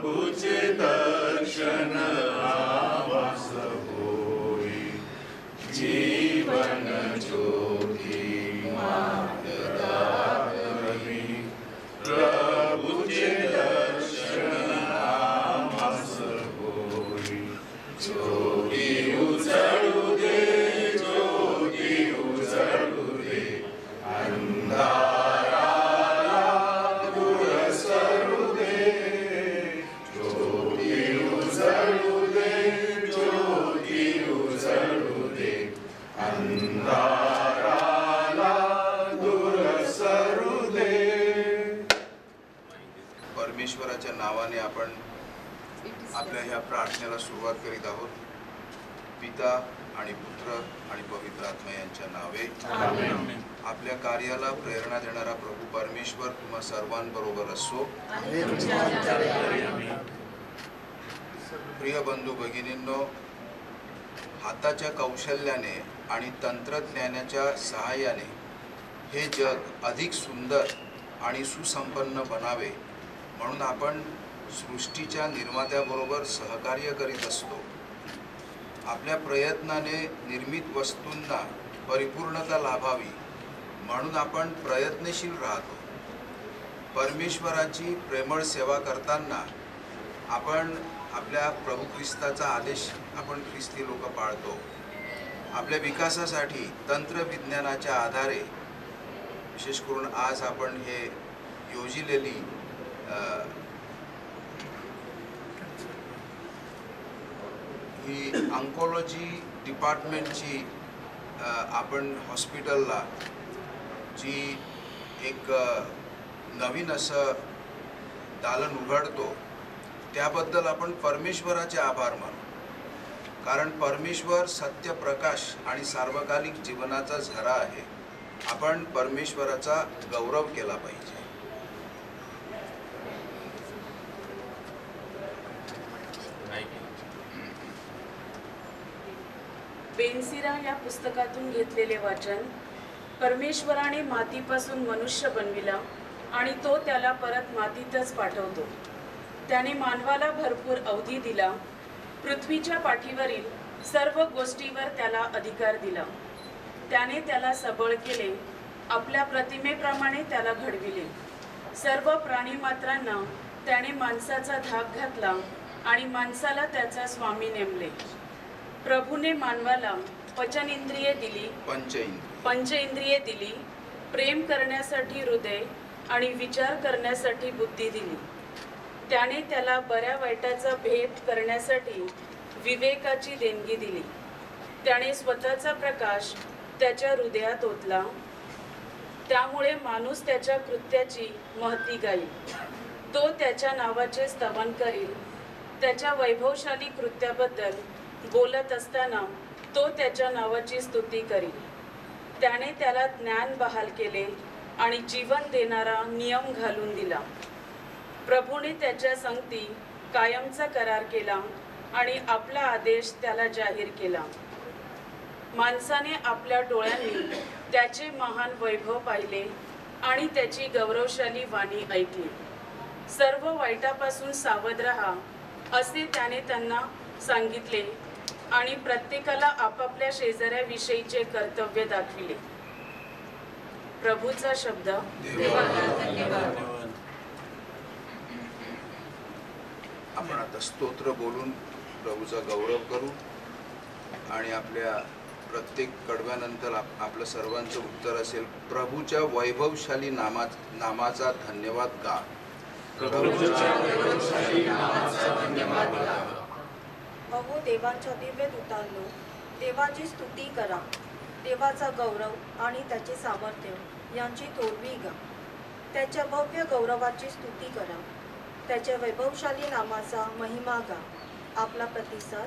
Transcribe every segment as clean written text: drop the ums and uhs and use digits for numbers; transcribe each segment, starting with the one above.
प्रभुचे दर्शन आवास होई, जीवन ज्योती मार्गदातरी, प्रभुचे दर्शन आवास होई, ज्योती उजळू दे, ज्योती उजळू दे, अंधाराला दूर सरू दे, ज्योती उजळू दे, ज्योती उजळू दे, अंधाराला दूर सरू दे. परमेश्वराच्या नावाने आपण आपल्या ह्या प्रार्थनेला सुरुवात करीत आहोत. पिता आणि पुत्र आणि पवित्र आत्मा यांच्या नावे आमेन. आपल्या कार्याला प्रेरणा देणारा प्रभू परमेश्वर तुम्हा सर्वांबरोबर असो. प्रिय बंधू भगिनींनो, हाताच्या कौशल्याने आणि तंत्रज्ञानाच्या सहाय्याने हे जग अधिक सुंदर आणि सुसंपन्न बनावे म्हणून आपण सृष्टीच्या निर्मात्याबरोबर सहकार्य करीत असतो. आपल्या प्रयत्नाने निर्मित वस्तूंना परिपूर्णता लाभावी म्हणून आपण प्रयत्नशील राहतो. परमेश्वराची प्रेमळ सेवा करताना आपण आपल्या प्रभू ख्रिस्ताचा आदेश आपण ख्रिस्ती लोक पाळतो. आपल्या विकासासाठी तंत्रविज्ञानाच्या आधारे विशेष करून आज आपण हे योजिलेली ही ऑन्कोलॉजी डिपार्टमेंटची आपण हॉस्पिटलला जी एक नवीन असं दालन उघडतो त्याबद्दल आपण परमेश्वराचे आभार मानू. कारण परमेश्वर सत्य, प्रकाश आणि सार्वकालिक जीवनाचा झरा आहे. आपण परमेश्वराचा गौरव केला पाहिजे. बेनसिरा या पुस्तकातून घेतलेले वाचन. परमेश्वराने मातीपासून मनुष्य बनविला आणि तो त्याला परत मातीतच पाठवतो. त्याने मानवाला भरपूर अवधी दिला. पृथ्वीच्या पाठीवरील सर्व गोष्टीवर त्याला अधिकार दिला. त्याने त्याला सबळ केले, आपल्या प्रतिमेप्रमाणे त्याला घडविले. सर्व प्राणीमात्रांना त्याने माणसाचा धाक घातला आणि माणसाला त्याचा स्वामी नेमले. प्रभूने मानवाला पंचेंद्रिये दिली, प्रेम करण्यासाठी हृदय आणि विचार करण्यासाठी बुद्धी दिली. त्याने त्याला बऱ्या वाईटाचा भेद करण्यासाठी विवेकाची देणगी दिली. त्याने स्वतःचा प्रकाश त्याच्या हृदयात ओतला. त्यामुळे माणूस त्याच्या कृत्याची महती गाईल. तो त्याच्या नावाचे स्तवन करील. त्याच्या वैभवशाली कृत्याबद्दल बोलत असताना तो त्याच्या नावाची स्तुती करील. त्याने त्याला ज्ञान बहाल केले आणि जीवन देणारा नियम घालून दिला. प्रभूने त्याच्या संगती कायमचा करार केला आणि आपला आदेश त्याला जाहीर केला. माणसाने आपल्या डोळ्यांनी त्याचे महान वैभव पाहिले आणि त्याची गौरवशाली वाणी ऐकली. सर्व वाईटापासून सावध राहा असे त्याने त्यांना सांगितले आणि प्रत्येकाला आपापल्या शेजाऱ्याविषयीचे कर्तव्य दाखविले. प्रभूचा शब्द. आपण आता स्तोत्र बोलून प्रभूचा गौरव करू आणि आपल्या प्रत्येक कडव्यानंतर आपलं सर्वांचं उत्तर असेल, प्रभूच्या वैभवशाली नामाचा धन्यवाद गा. अहो देवाच्या दिव्य दूतांनो, देवाची स्तुती करा. देवाचा गौरव आणि त्याचे सामर्थ्य यांची तोडवी गा. त्याच्या भव्य गौरवाची स्तुती करा. त्याच्या वैभवशाली नामाचा महिमा गा. आपला प्रतिसाद.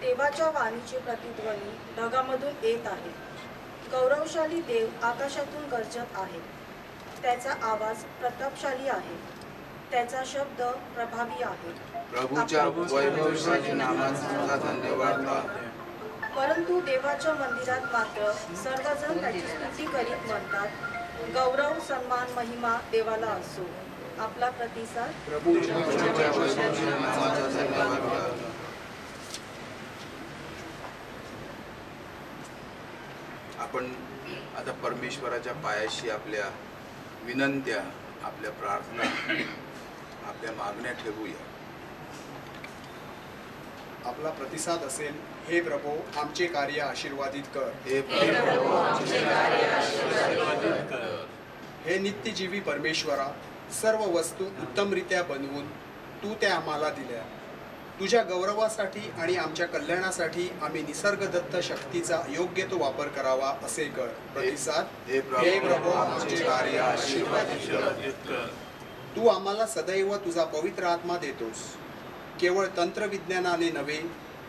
देवाच्या वाणीची प्रतिध्वनी ढगामधून येत आहे. गौरवशाली देव आकाशातून गर्जत आहे. त्याचा आवाज प्रतापशाली आहे. त्याचा शब्द प्रभावी आहे. प्रभूच्या वैभवशाली नामाचा धन्यवाद. परंतु देवाच्या मंदिरात मात्र सर्वजण त्याची स्तुती करीत म्हणतात, गौरव सन्मान महिमा देवाला असो. आपला प्रतिसाद. आपण आता परमेश्वराच्या पायाशी आपल्या विनंत्या, आपल्या प्रार्थना, आपल्या मागण्या ठेवूया. आपला प्रतिसाद असेल, हे प्रभो आमचे कार्य आशीर्वादित कर. हे प्रभू आमचे कार्य आशीर्वादित कर. हे नित्यजीवी परमेश्वरा, सर्व वस्तू उत्तमरित्या बनवून तू त्या आम्हाला दिल्या. तुझ्या गौरवासाठी आणि आमच्या कल्याणासाठी आम्ही निसर्गदत्त शक्तीचा योग्य तो वापर करावा असे कर. प्रतिसाद. हे प्रभो आमचे कार्य आशीर्वादित कर. तू आम्हाला सदैव तुझा पवित्र आत्मा देतोस. केवळ तंत्रविज्ञानाने नव्हे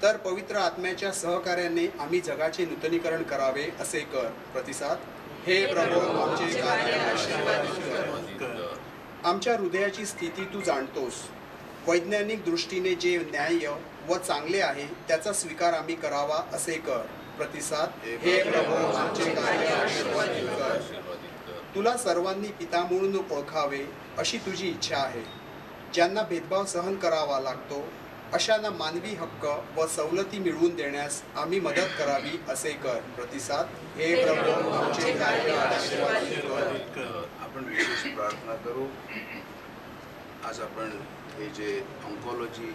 तर पवित्र आत्म्याच्या सहकार्याने आम्ही जगाचे नूतनीकरण करावे असे कर. प्रतिसाद. हे प्रभो आमचे कार्य आशीर्वादित कर. आमच्या हृदयाची स्थिती तू जाणतोस. वैज्ञानिक दृष्टीने जे न्याय्य व चांगले आहे त्याचा स्वीकार आम्ही करावा असे कर. प्रतिसाद. हे प्रभो आमचे कार्य आशीर्वादित कर. तुला सर्वांनी पिता म्हणून ओळखावे अशी तुझी इच्छा आहे. ज्यांना भेदभाव सहन करावा लागतो अशांना मानवी हक्क व सवलती मिळवून देण्यास आम्ही मदत करावी असे कर. प्रतिसाद. हे प्रभू आमचे कार्य आशीर्वादित कर. आपण विशेष प्रार्थना करू. आज आपण हे जे ऑन्कॉलॉजी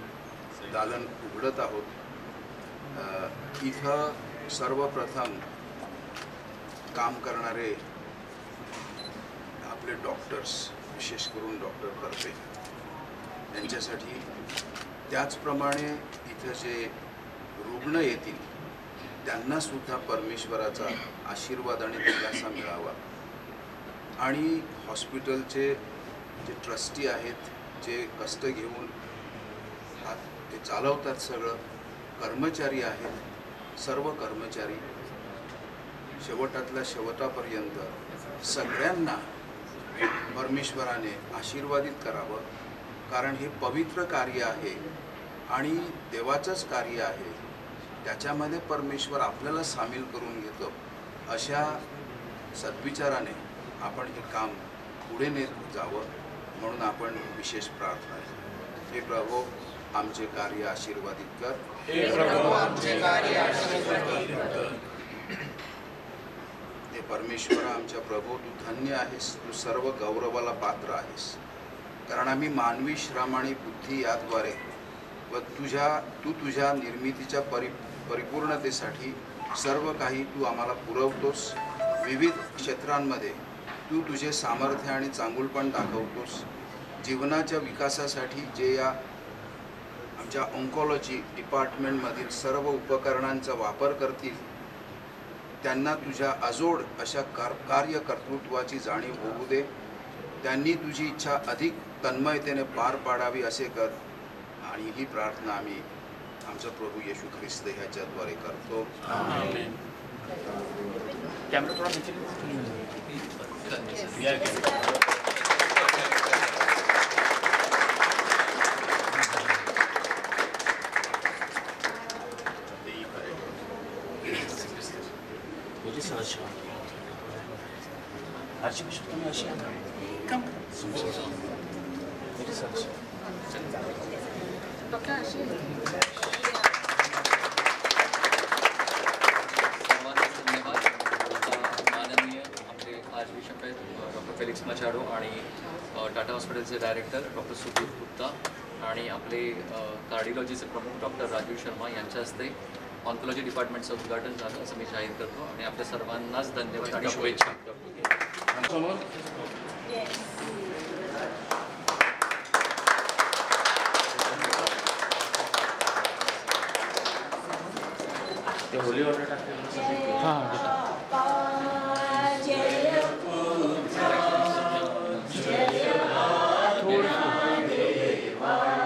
दालन उघडत आहोत, इथं सर्वप्रथम काम करणारे आपले डॉक्टर्स, विशेष करून डॉक्टर करपे यांच्यासाठी, त्याचप्रमाणे इथं जे रुग्ण येतील त्यांना सुद्धा परमेश्वराचा आशीर्वाद आणि दिलासा मिळावा. आणि हॉस्पिटलचे जे ट्रस्टी आहेत, जे कष्ट घेऊन ते चालवतात, सगळं कर्मचारी आहेत, सर्व कर्मचारी शेवटातल्या शेवटापर्यंत सगळ्यांना परमेश्वराने आशीर्वादित करावं. कारण हे पवित्र कार्य आहे आणि देवाचंच कार्य आहे. त्याच्यामध्ये परमेश्वर आपल्याला सामील करून घेतो. अशा सद्विचाराने आपण हे काम पुढे नेत जावं म्हणून आपण विशेष प्रार्थना आहे. हे प्रभू आमचे कार्य आशीर्वादित कर. हे प्रभू आमचे कार्य आशीर्वादित कर. हे परमेश्वरा, आमच्या प्रभू, तू धन्य आहेस. तू सर्व गौरवाला पात्र आहेस. कारण आम्ही मानवी श्रम आणि बुद्धी याद्वारे व तू तुझ्या निर्मितीच्या परिपूर्णतेसाठी सर्व काही तू आम्हाला पुरवतोस. विविध क्षेत्रांमध्ये तू तुझे सामर्थ्य आणि चांगुलपण दाखवतोस. जीवनाच्या विकासासाठी जे या आमच्या ऑन्कॉलॉजी डिपार्टमेंटमधील सर्व उपकरणांचा वापर करतील त्यांना तुझ्या अजोड अशा कार्यकर्तृत्वाची जाणीव होऊ दे. त्यांनी तुझी इच्छा अधिक तन्मयतेने पार पाडावी असे कर. आणि ही प्रार्थना आम्ही आमचा प्रभू येशू ख्रिस्त ह्याच्याद्वारे करतो. फेलिक्स मचाडो आणि टाटा हॉस्पिटलचे डायरेक्टर डॉक्टर सुदीप गुप्ता आणि आपले कार्डिओलॉजीचे प्रमुख डॉक्टर राजीव शर्मा यांच्या हस्ते ऑन्कॉलॉजी डिपार्टमेंटचं उद्घाटन झालं असं मी जाहीर करतो आणि आपल्या सर्वांनाच धन्यवाद आणि शुभेच्छा. ते होली ऑर्डर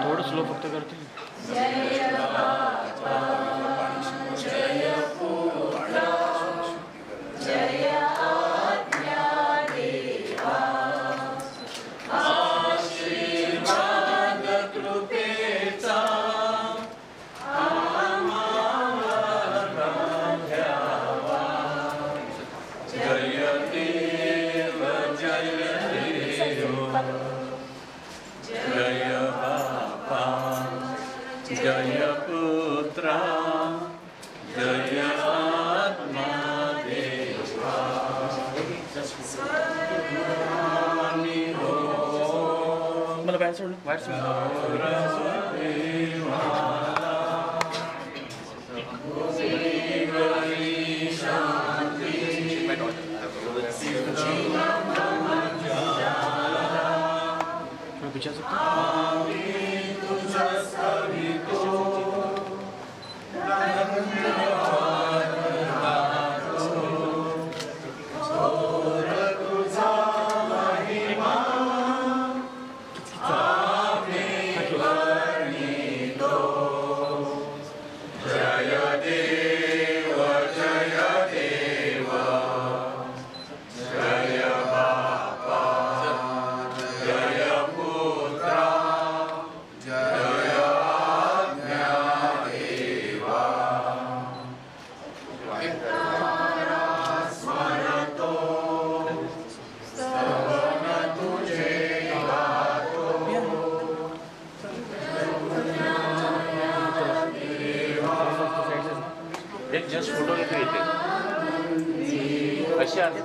थोडं स्लो फक्त करतील. जय देव जय पुत्रा जय आत्मा देवा मला बाहेर सोड बाहेर सोड विचार एक जस्ट फोटो घेतो येते कशी आले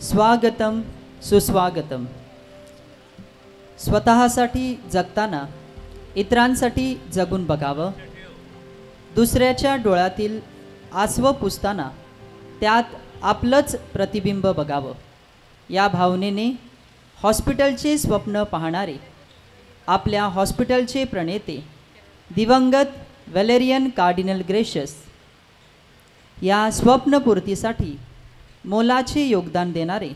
स्वागतम सुस्वागतम. स्वतःसाठी जगताना इतरांसाठी जगून बघावं, दुसऱ्याच्या डोळ्यातील आसवं पुसताना त्यात आपलंच प्रतिबिंब बघावं, या भावनेने हॉस्पिटलचे स्वप्न पाहणारे आपल्या हॉस्पिटलचे प्रणेते दिवंगत व्हॅलेरियन कार्डिनल ग्रेशियस या स्वप्नपूर्तीसाठी मोलाचे योगदान देणारे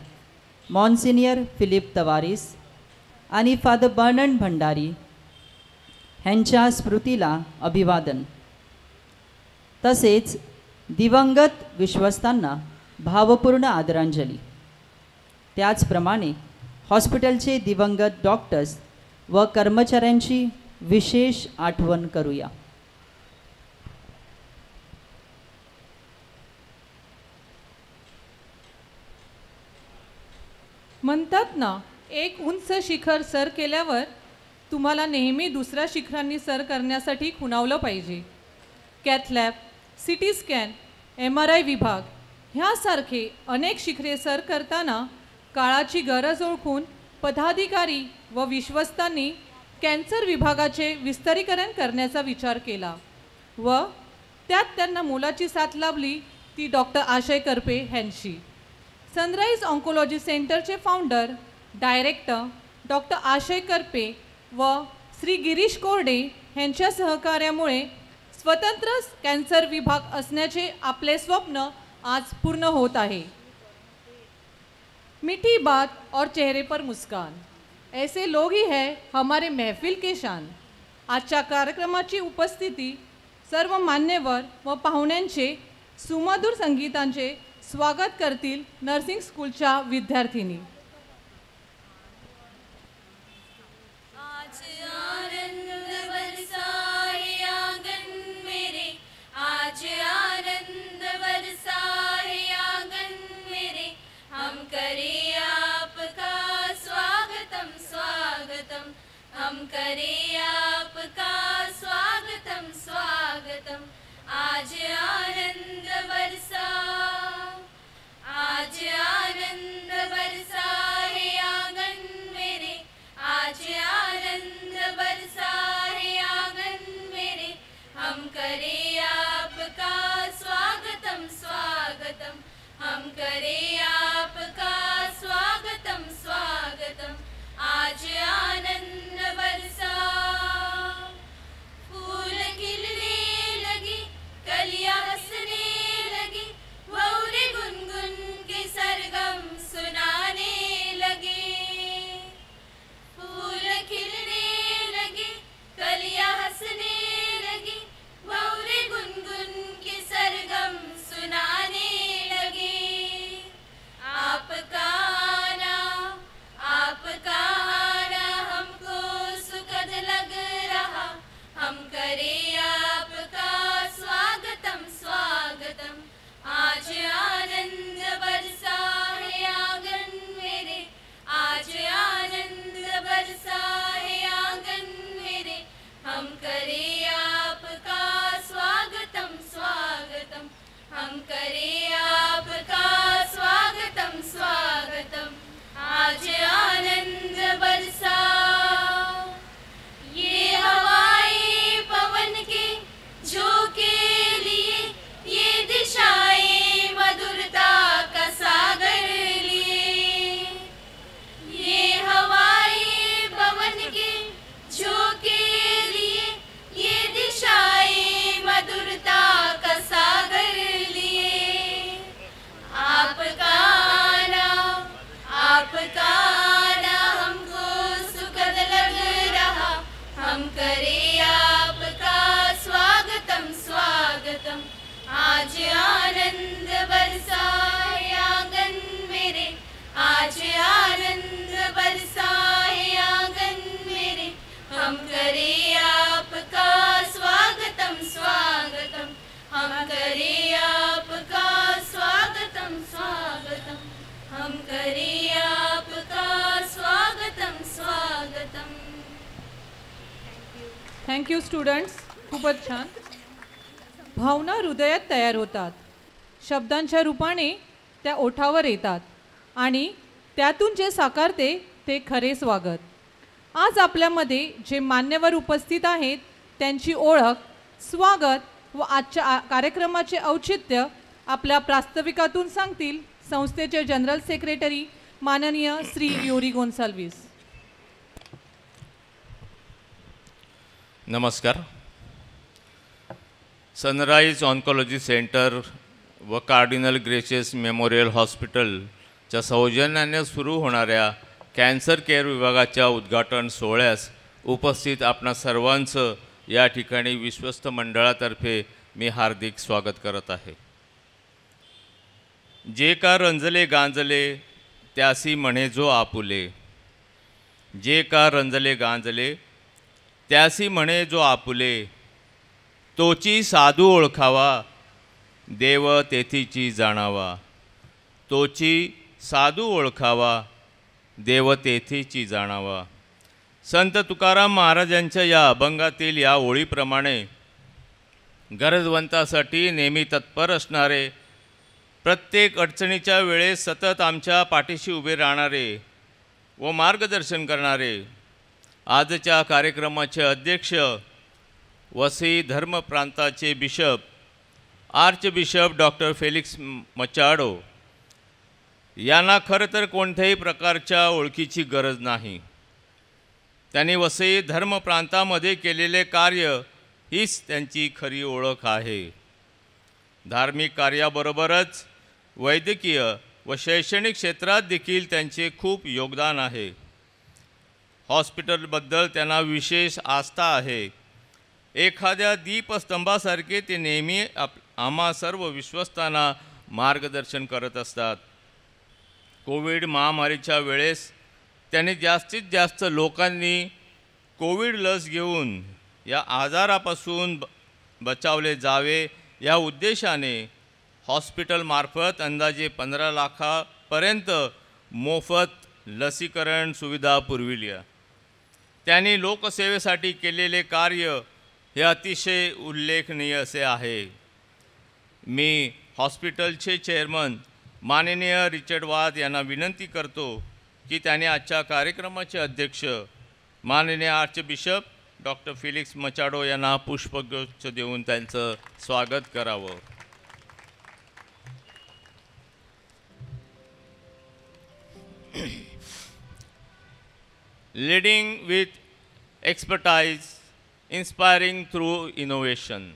मॉन्सिनियर फिलिप तवारीस आणि फादर बर्नंड भंडारी ह्यांच्या स्मृतीला अभिवादन. तसेच दिवंगत विश्वस्तांना भावपूर्ण आदरांजली. त्याचप्रमाणे हॉस्पिटलचे दिवंगत डॉक्टर्स व कर्मचाऱ्यांची विशेष आठवण करूया. म्हणतात ना, एक उंच शिखर सर केल्यावर तुम्हाला नेहमी दुसऱ्या शिखरांनी सर करण्यासाठी खुणावलं पाहिजे. Cath lab, CT scan, MRI विभाग ह्यासारखे अनेक शिखरे सर करताना काळाची गरज ओळखून पदाधिकारी व विश्वस्तांनी कॅन्सर विभागाचे विस्तारीकरण करण्याचा विचार केला व त्यात त्यांना मोलाची साथ लाभली ती डॉक्टर आशय करपे ह्यांची. सनराईज ऑन्कोलॉजी सेंटरचे founder director doctor Ashay Karpe व श्री गिरीश कोरडे यांच्या सहकार्यामुळे स्वतंत्र कॅन्सर विभाग असण्याचे आपले स्वप्न आज पूर्ण होत आहे. मीठी बात और चेहरे पर मुस्कान, ऐसे लोग ही है हमारे महफिल के शान. आजच्या कार्यक्रमाची उपस्थिती सर्व मान्यवर व पाहुण्यांचे सुमधुर संगीतांचे स्वागत करतील नर्सिंग स्कूलच्या विद्यार्थिनी. हम करें आपका स्वागतम स्वागतम. आज आनंद बरसा, आज आनंद बरसा है आंगन मेरे, आज आनंद बरसा है आंगन मेरे. हम करें आपका स्वागतम स्वागतम, हम करें आपका स्वागतम स्वागतम. आज आनंद बरसा, फूल खिलने लगी, कलियां हंसने लगी, भौरे गुनगुन के सरगम सुनाने लगे. फूल खिलने लगी, कलियां हंसने लगी, भौरे गुनगुन के सरगम सुनाने लगे. आपका आना, आपका आना हमको सुखद लग रहा. हम करें आपका स्वागतम स्वागतम. आज आनंद बरसा है आंगन मेरे, आज आनंद बरसा है आंगन मेरे. हम करें आपका स्वागतम स्वागतम, हम करें आपका स्वागतम स्वागतम. आज आनंद बरसा. ये हवाएं पवन के झोंके लिए, ये दिशाएं मधुरता का सागर लिए. ये हवाएं पवन के झोंके लिए, ये दिशाएं मधुरता का सागर लिए. आपका आना, आपका आना हमको सुखद लग रहा. हम करें आपका स्वागतम स्वागतम. आज आनंद बरसा है आंगन मेरे, आज आनंद बरसा है आंगन मेरे. हम करें आपका स्वागतम स्वागतम, हम करें आपका स्वागतम स्वागतम, हम करें आपका स्वागतम स्वागतम. थँक्यू स्टुडंट्स, खूपच छान. भावना हृदयात तयार होतात, शब्दांच्या रूपाने त्या ओठावर येतात आणि त्यातून जे साकारते ते खरे स्वागत. आज आपल्यामध्ये जे मान्यवर उपस्थित आहेत त्यांची ओळख, स्वागत व आजच्या कार्यक्रमाचे औचित्य आपल्या प्रास्ताविकातून सांगतील संस्थेचे जनरल सेक्रेटरी माननीय श्री योरी गोन्साल्विस. नमस्कार. सनराइज ऑन्कॉलॉजी सेंटर व कार्डिनल ग्रेशियस मेमोरियल हॉस्पिटलच्या सौजन्याने सुरू होणाऱ्या कॅन्सर केअर विभागाच्या उद्घाटन सोहळ्यास उपस्थित आपणा सर्वांचं या ठिकाणी विश्वस्त मंडळातर्फे मी हार्दिक स्वागत करत आहे. जे का रंजले गांजले त्यासी म्हणे जो आपुले, जे का रंजले गांजले त्यासी म्हणे जो आपुले. तोची साधू ओळखावा, देव तेथीची जाणावा. तोची साधू ओळखावा, देव तेथीची जाणावा. संत तुकाराम महाराजांच्या या अभंगातील या ओळीप्रमाणे गरजवंतासाठी नेहमी तत्पर असणारे, प्रत्येक अडचणीच्या वेळेस सतत आमच्या पाठीशी उभे राहणारे व मार्गदर्शन करणारे आजच्या कार्यक्रमाचे अध्यक्ष वसई धर्म प्रांताचे bishop arch bishop doctor Felix Machado यांना खरं तर कोणत्याही प्रकारच्या ओळखीची गरज नाही. त्यांनी वसई धर्म प्रांतामध्ये केलेले कार्य हीच त्यांची खरी ओळख आहे. धार्मिक कार्याबरोबरच वैद्यकीय व शैक्षणिक क्षेत्रात देखील त्यांचे खूप योगदान आहे. हॉस्पिटलबद्दल त्यांना विशेष आस्था आहे. एखाद्या दीपस्तंभासारखे ते नेहमी आम्हा सर्व विश्वस्तांना मार्गदर्शन करत असतात. कोविड महामारीच्या वेळेस त्यांनी जास्तीत जास्त लोकांनी कोविड लस घेऊन या आजारापासून बचावले जावे या उद्देशाने हॉस्पिटलमार्फत अंदाजे 15 लाखापर्यंत मोफत लसीकरण सुविधा पुरविली. त्यांनी लोकसेवेसाठी केलेले कार्य हे अतिशय उल्लेखनीय असे आहे. मी हॉस्पिटलचे चेअरमन माननीय रिचर्ड वाद यांना विनंती करतो की त्याने आजच्या कार्यक्रमाचे अध्यक्ष माननीय आर्चबिशप डॉक्टर फिलिक्स मचाडो यांना पुष्पगुच्छ देऊन त्यांचं स्वागत करावं. Leading with expertise, inspiring through innovation.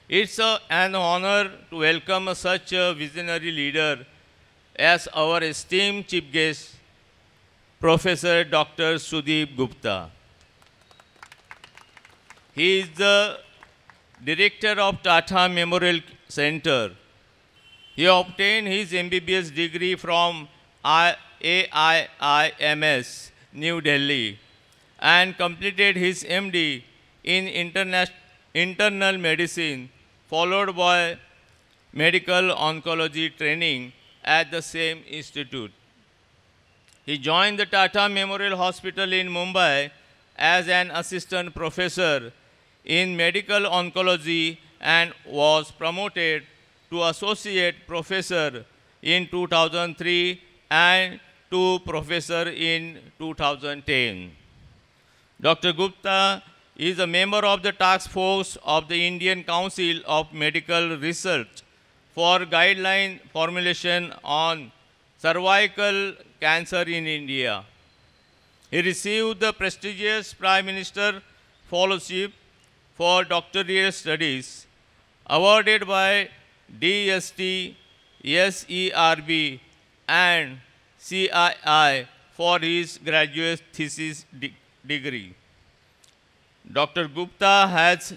It's an honor to welcome such a visionary leader as our esteemed chief guest, Professor Dr. Sudeep Gupta. He is the director of Tata Memorial Center. He obtained his MBBS degree from AIIMS, New Delhi, and completed his MD in internal medicine, followed by medical oncology training at the same institute. He joined the Tata Memorial Hospital in Mumbai as an assistant professor in medical oncology and was promoted to associate professor in 2003 and to professor in 2010. Dr. Gupta is a member of the task force of the Indian Council of Medical Research for guideline formulation on cervical cancer in India. He received the prestigious Prime Minister Fellowship for Doctoral Studies, awarded by DST, SERB, and CII for his graduate thesis degree. Dr. Gupta has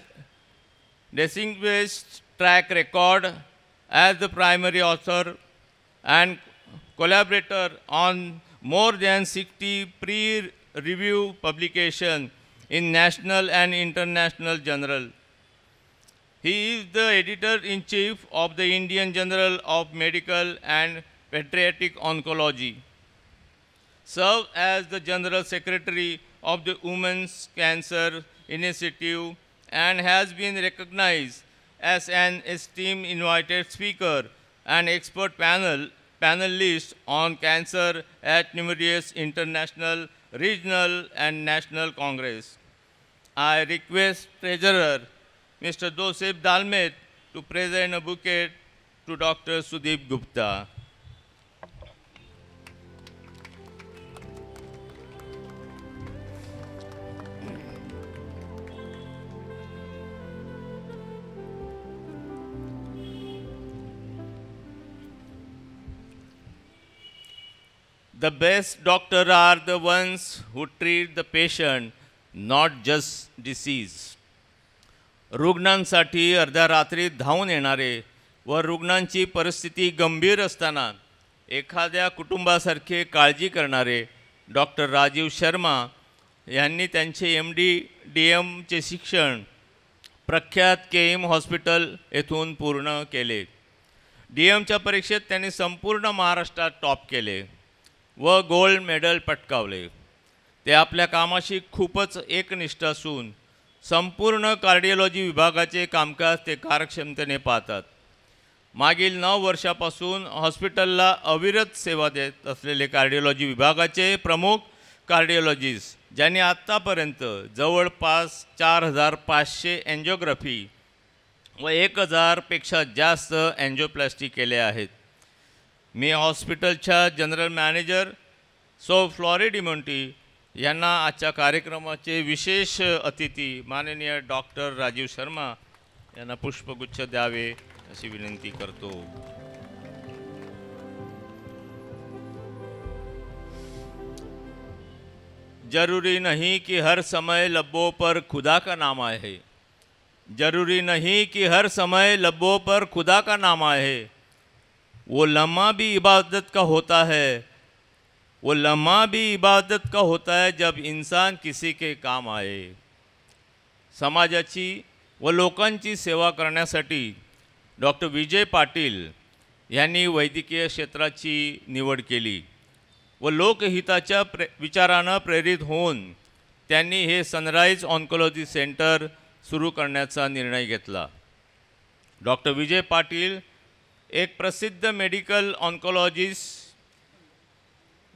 distinguished track record as the primary author and collaborator on more than 60 peer-review publications in national and international journals. He is the editor-in-chief of the Indian Journal of Medical and Pediatric Oncology, served as the General Secretary of the Women's Cancer Initiative, and has been recognized as an esteemed invited speaker and expert panelist on cancer at numerous international, regional, and national congress. I request Treasurer Mr. Joseph Dalmet to present a bouquet to Dr. Sudeep Gupta. The best doctors are the ones who treat the patient, not just disease. रुग्णांसाठी अर्ध्या रात्री धावून येणारे व रुग्णांची परिस्थिती गंभीर असताना एखाद्या कुटुंबासारखे काळजी करणारे डॉक्टर राजीव शर्मा यांनी त्यांचे MD DM शिक्षण प्रख्यात KM हॉस्पिटल येथून पूर्ण केले. DMच्या परीक्षेत त्यांनी संपूर्ण महाराष्ट्रात टॉप केले व गोल्ड मेडल पटकावले. ते आपल्या कामाशी खूपच एकनिष्ठ असून संपूर्ण कार्डिओलॉजी विभागाचे कामकाज ते कार्यक्षमतेने पाहतात. मागील 9 वर्षापासून हॉस्पिटलला अविरत सेवा देत असलेले कार्डिओलॉजी विभागाचे प्रमुख कार्डिओलॉजिस्ट ज्यांनी आत्तापर्यंत जवळपास 4500 एन्जिओग्राफी व 1000 पेक्षा जास्त एन्जिओप्लास्टी केले आहेत. मी हॉस्पिटलच्या जनरल मॅनेजर सौ फ्लॉरी डिमोंटी यांना आजच्या कार्यक्रमाचे विशेष अतिथी माननीय डॉक्टर राजीव शर्मा यांना पुष्पगुच्छ द्यावे अशी विनंती करतो. जरूरी नहीं कि हर समय लबों पर खुदा का नाम आए. जरूरी नहीं कि हर समय लबों पर खुदा का नाम आए, वो लम्हा भी इबादत का होता है, वो लम्हा भी इबादत का होता है जब इंसान किसी के काम आए. समाजाची व लोकांची सेवा करण्यासाठी डॉक्टर विजय पाटील यांनी वैद्यकीय क्षेत्राची निवड केली व लोकहिताच्या विचारानं प्रेरित होऊन त्यांनी हे सनराइज ऑन्कोलॉजी सेंटर सुरू करण्याचा निर्णय घेतला. डॉक्टर विजय पाटील एक प्रसिद्ध मेडिकल ऑन्कोलॉजिस्ट,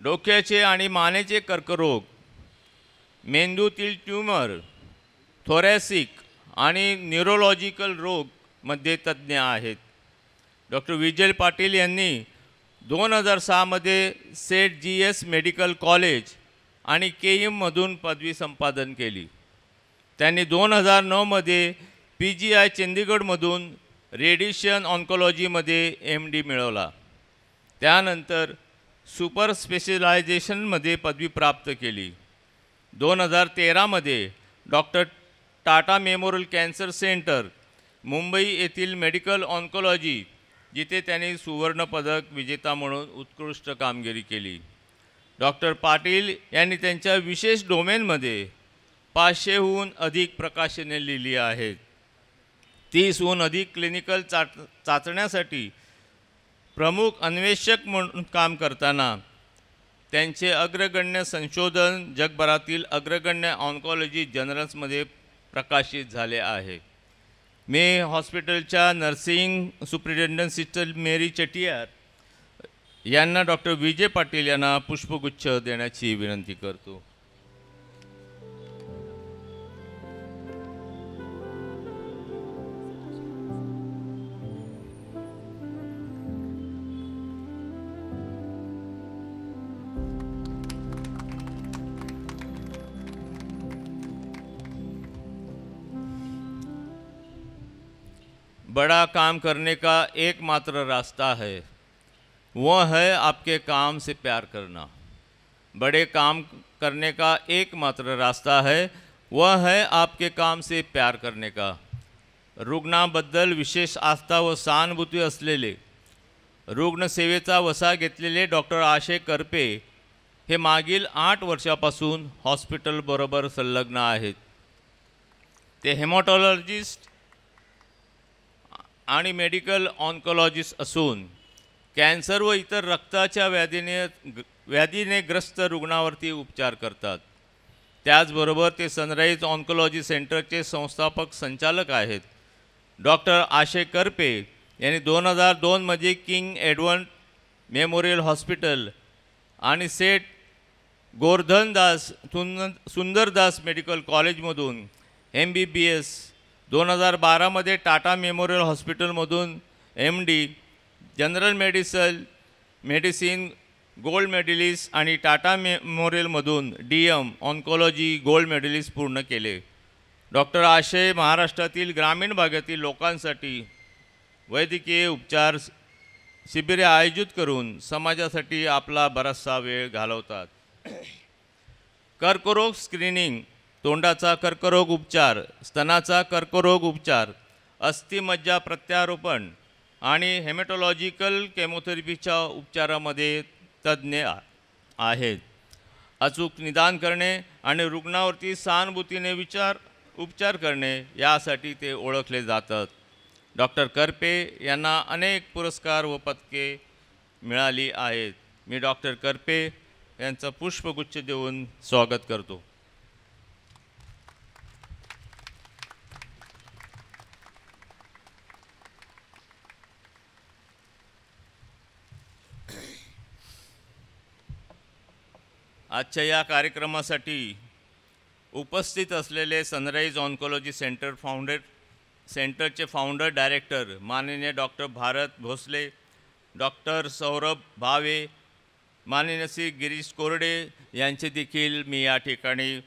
डोक्याचे आणि मानेचे कर्करोग, मेंदूतील ट्यूमर, थोरॅसिक आणि न्यूरोलॉजिकल रोगमध्ये तज्ज्ञ आहेत. डॉक्टर विजय पाटील यांनी 2006 मध्ये सेट GS मेडिकल कॉलेज आणि KIMमधून पदवी संपादन केली. त्यांनी 2009 मध्ये PGI चंदीगडमधून रेडिएशन ऑन्कोलॉजीमध्ये MD मिळवला. त्यानंतर सुपर स्पेशलायझेशनमध्ये पदवी प्राप्त केली. 2013 मध्ये doctor Tata memorial cancer centre Mumbai येथील मेडिकल ऑन्कोलॉजी, जिथे त्यांनी सुवर्ण पदक विजेता म्हणून उत्कृष्ट कामगिरी केली. डॉक्टर पाटील यांनी त्यांच्या विशेष डोमेनमध्ये 500हून अधिक प्रकाशने लिहिली आहेत. 30हून अधिक क्लिनिकल चाचण्यासाठी प्रमुख अन्वेषक म्हणून काम करताना त्यांचे अग्रगण्य संशोधन जगभरातील अग्रगण्य ऑन्कोलॉजी जर्नल्समध्ये प्रकाशित झाले आहे. मी हॉस्पिटलच्या नर्सिंग सुप्रिटेंडंट सिस्टर मेरी चेटियार यांना डॉक्टर विजय पाटील यांना पुष्पगुच्छ देण्याची विनंती करतो. बड़ा काम करने का एकमात्र रास्ता है, वह है आपके काम से प्यार करना. बड़े काम करने का एकमात्र रास्ता है, वह है आपके काम से प्यार करने का. रुग्णाबद्दल विशेष आस्था व सहानुभूती असलेले, रुग्णसेवेचा वसा घेतलेले डॉक्टर आशय करपे हे मागील 8 वर्षापासून हॉस्पिटलबरोबर संलग्न आहेत. ते हेमॅटॉलॉजिस्ट आणि मेडिकल ऑन्कोलॉजिस्ट असून कॅन्सर व इतर रक्ताच्या व्याधीने ग्रस्त रुग्णावरती उपचार करतात. त्याचबरोबर ते सनराइज ऑन्कोलॉजी सेंटरचे संस्थापक संचालक आहेत. डॉक्टर आशय करपे यांनी 2002 मध्ये किंग एडवर्ड मेमोरियल हॉस्पिटल आणि सेट गोवर्धनदास सुंदरदास मेडिकल कॉलेजमधून MBBS, 2012 मध्ये टाटा मेमोरियल हॉस्पिटलमधून MD, general medicine gold medallist आणि टाटा मेमोरियलमधून DM ऑन्कोलॉजी गोल्ड मेडलिस्ट पूर्ण केले. डॉक्टर आशय महाराष्ट्रातील ग्रामीण भागातील लोकांसाठी वैद्यकीय उपचार शिबिरे आयोजित करून समाजासाठी आपला बराचसा वेळ घालवतात. कर्करोग स्क्रीनिंग, तोंडाचा कर्करोग उपचार, स्तनाचा कर्करोग उपचार, अस्थिमज्जा प्रत्यारोपण आणि हेमॅटॉलॉजिकल केमोथेरपीच्या उपचारामध्ये तज्ज्ञ आहेत. अचूक निदान करणे आणि रुग्णावरती सहानुभूतीने उपचार करणे यासाठी ते ओळखले जातात. डॉक्टर करपे यांना अनेक पुरस्कार व पदके मिळाली आहेत. मी डॉक्टर करपे यांचं पुष्पगुच्छ देऊन स्वागत करतो. आजच्या या कार्यक्रमासाठी उपस्थित असलेले सनराइज ऑन्कोलॉजी सेंटरचे फाउंडर डायरेक्टर माननीय डॉक्टर भारत भोसले, डॉक्टर सौरभ भावे, माननीय श्री गिरीश कोरडे यांचे देखील मी या ठिकाणी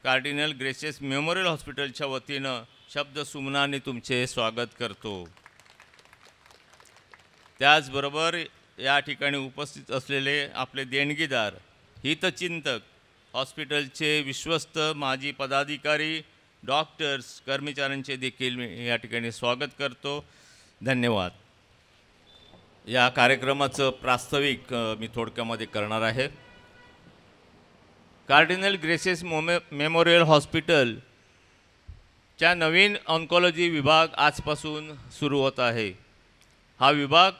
कार्डिनल ग्रेसियस मेमोरियल हॉस्पिटलच्या वतीनं शब्दसुमनाने तुमचे स्वागत करतो. त्याचबरोबर या ठिकाणी उपस्थित असलेले आपले देणगीदार, हितचिंतक, हॉस्पिटलचे विश्वस्त माजी पदाधिकारी डॉक्टर्स, कर्मचाऱ्यांचे देखील मी या ठिकाणी स्वागत करतो. धन्यवाद. या कार्यक्रमाचं प्रास्ताविक मी थोडक्यामध्ये करणार आहे. कार्डिनल ग्रेसेस मेमोरियल हॉस्पिटलच्या नवीन ऑन्कॉलॉजी विभाग आजपासून सुरू होत आहे. हा विभाग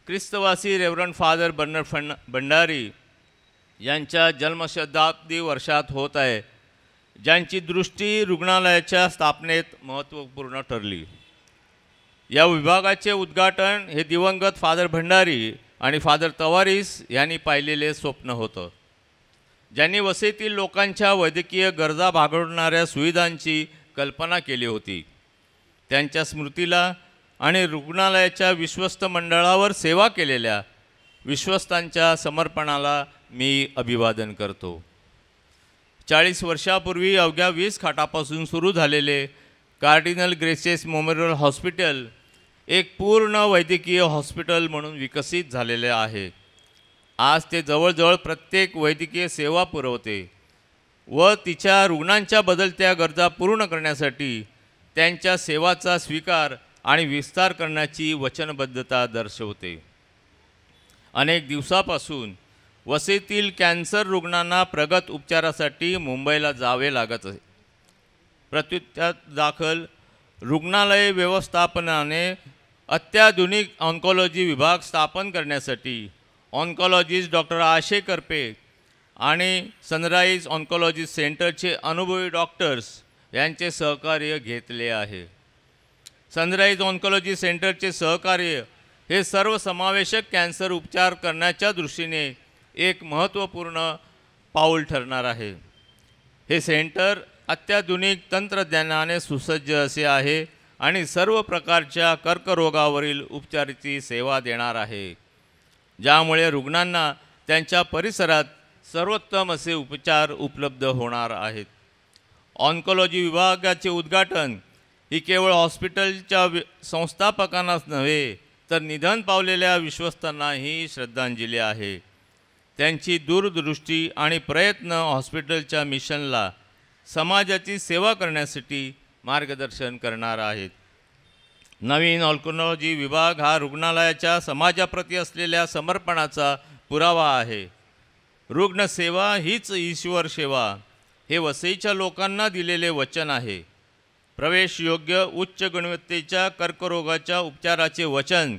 ख्रिस्तवासी रेव्हरंड फादर बर्नर्ड भंडारी यांच्या जन्मशताब्दी वर्षात होत आहे, ज्यांची दृष्टी रुग्णालयाच्या स्थापनेत महत्त्वपूर्ण ठरली. या विभागाचे उद्घाटन हे दिवंगत फादर भंडारी आणि फादर तवारीस यांनी पाहिलेले स्वप्न होतं, ज्यांनी वसईतील लोकांच्या वैद्यकीय गरजा भागवणाऱ्या सुविधांची कल्पना केली होती. त्यांच्या स्मृतीला आणि रुग्णालयाच्या विश्वस्त मंडळावर सेवा केलेल्या विश्वस्तांच्या समर्पणाला मी अभिवादन करतो. 40 वर्षापूर्वी अवघ्या 20 खाटापासून सुरू झालेले कार्डिनल ग्रेसेस मेमोरियल हॉस्पिटल एक पूर्ण वैद्यकीय हॉस्पिटल म्हणून विकसित झालेले आहे. आज ते जवळजवळ प्रत्येक वैद्यकीय सेवा पुरवते व तिच्या रुग्णांच्या बदलत्या गरजा पूर्ण करण्यासाठी त्यांच्या सेवाचा स्वीकार आणि विस्तार करण्याची वचनबद्धता दर्शवते. अनेक दिवसापासून वसईतील कॅन्सर रुग्णांना प्रगत उपचारासाठी मुंबईला जावे लागत आहे. प्रत्युत्तर दाखल रुग्णालय व्यवस्थापनाने अत्याधुनिक ऑन्कॉलॉजी विभाग स्थापन करण्यासाठी ऑन्कॉलॉजिस्ट डॉक्टर आशे करपे आणि सनराईज ऑन्कॉलॉजी सेंटरचे अनुभवी डॉक्टर्स यांचे सहकार्य घेतले आहे. सनराईज ऑन्कॉलॉजी सेंटरचे सहकार्य हे सर्वसमावेशक कॅन्सर उपचार करण्याच्या दृष्टीने एक महत्त्वपूर्ण पाऊल ठरणार आहे. हे सेंटर अत्याधुनिक तंत्रज्ञानाने सुसज्ज असे आहे आणि सर्व प्रकारच्या कर्करोगावरील उपचाराची सेवा देणार आहे, ज्यामुळे रुग्णांना त्यांच्या परिसरात सर्वोत्तम असे उपचार उपलब्ध होणार आहेत. ऑन्कॉलॉजी विभागाचे उद्घाटन ही केवळ हॉस्पिटलच्या संस्थापकांनाच नव्हे तर निधन पावलेल्या विश्वस्तांनाही श्रद्धांजली आहे. त्यांची दूरदृष्टी आणि प्रयत्न हॉस्पिटलच्या मिशनला समाजाची सेवा करण्यासाठी मार्गदर्शन करणार आहेत. नवीन ऑन्कॉलॉजी विभाग हा रुग्णालयाच्या समाजाप्रती असलेल्या समर्पणाचा पुरावा आहे. रुग्णसेवा हीच ईश्वर सेवा हे वसईच्या लोकांना दिलेले वचन आहे. प्रवेशयोग्य उच्च गुणवत्तेच्या कर्करोगाच्या उपचाराचे वचन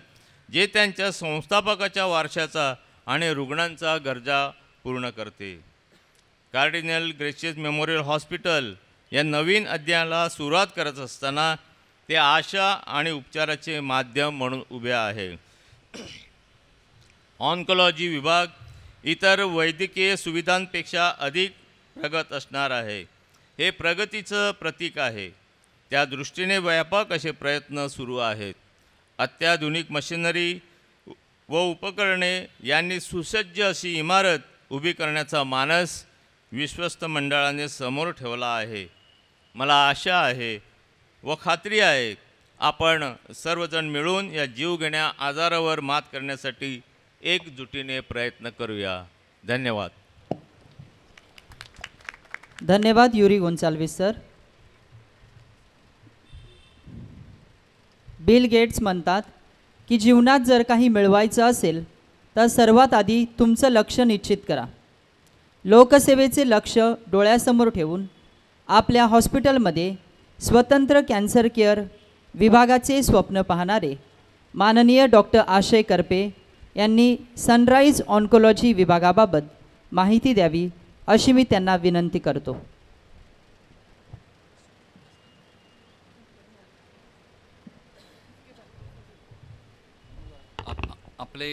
जे त्यांच्या संस्थापकाच्या वारशाचा आणि रुग्णांचा गरजा पूर्ण करते. कार्डिनल ग्रेसेस मेमोरियल हॉस्पिटल या नवीन अध्यायाला सुरुवात करत असताना ते आशा आणि उपचाराचे माध्यम म्हणून उभे आहे. ऑन्कॉलॉजी विभाग इतर वैद्यकीय सुविधांपेक्षा अधिक प्रगत असणार आहे. हे प्रगतीचं प्रतीक आहे. त्या दृष्टीने व्यापक असे प्रयत्न सुरू आहेत. अत्याधुनिक मशिनरी व उपकरणे यांनी सुसज्ज अशी इमारत उभी करण्याचा मानस विश्वस्त मंडळाने समोर ठेवला आहे. मला आशा आहे व खात्री आहे आपण सर्वजण मिळून या जीवघेण्या आजारावर मात करण्यासाठी एकजुटीने प्रयत्न करूया. धन्यवाद. धन्यवाद Yuri Gonsalves sir. Bill Gates म्हणतात की जीवनात जर काही मिळवायचं असेल तर सर्वात आधी तुमचं लक्ष निश्चित करा. लोकसेवेचे लक्ष डोळ्यासमोर ठेवून आपल्या हॉस्पिटलमध्ये स्वतंत्र कॅन्सर केअर विभागाचे स्वप्न पाहणारे माननीय डॉक्टर आशय करपे यांनी सनराईज ऑन्कॉलॉजी विभागाबाबत माहिती द्यावी अशी मी त्यांना विनंती करतो. आपले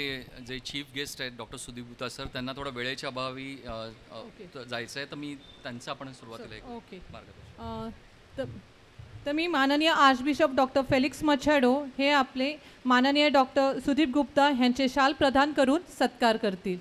जे चीफ गेस्ट आहेत डॉक्टर सुदीप गुप्ता सर, त्यांना थोडा वेळेच्या अभावी जायचं आहे, तर मी त्यांचं आपण सुरुवातीला ओके तर मी माननीय आर्चबिशप डॉक्टर फेलिक्स मछाडो हे आपले माननीय डॉक्टर सुदीप गुप्ता यांचे शाल प्रदान करून सत्कार करतील.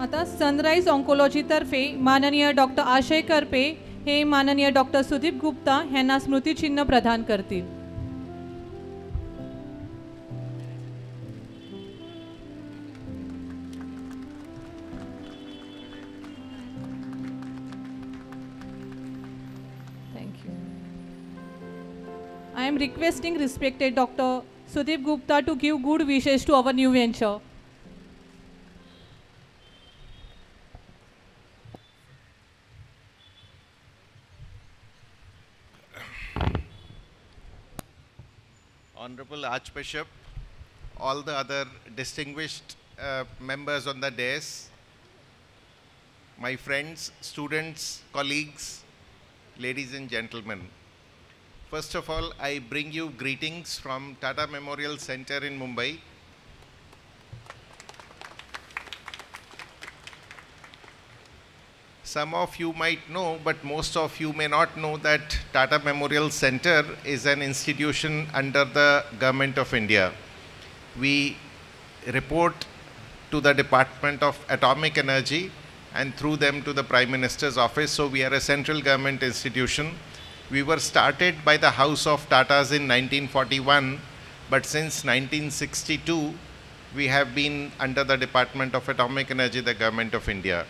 आता सनराईज ऑन्कोलॉजीतर्फे माननीय डॉक्टर आशय करपे हे माननीय डॉक्टर सुदीप गुप्ता यांना स्मृतिचिन्ह प्रदान करतील. Thank you. I am requesting respected Dr. Sudeep Gupta to give good wishes to our new venture. Honorable Archbishop, all the other distinguished members on the dais, my friends, students, colleagues, ladies and gentlemen. First of all, I bring you greetings from Tata Memorial Center in Mumbai. Some of you might know, but most of you may not know that Tata Memorial Center is an institution under the Government of India. We report to the Department of Atomic Energy and through them to the Prime Minister's office. So we are a central government institution. We were started by the House of Tatas in 1941, but since 1962, we have been under the Department of Atomic Energy, the Government of India.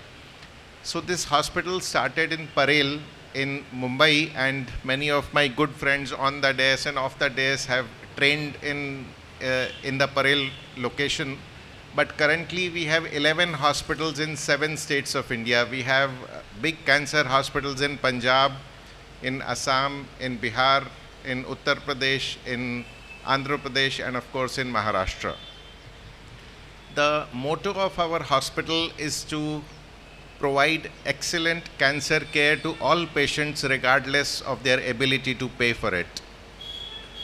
So this hospital started in Parel in Mumbai, and many of my good friends on the dais and off the dais have trained in the Parel location. But currently we have 11 hospitals in 7 states of India. We have big cancer hospitals in Punjab, in Assam, in Bihar, in Uttar Pradesh, in Andhra Pradesh, and of course in Maharashtra. The motto of our hospital is to provide excellent cancer care to all patients regardless of their ability to pay for it.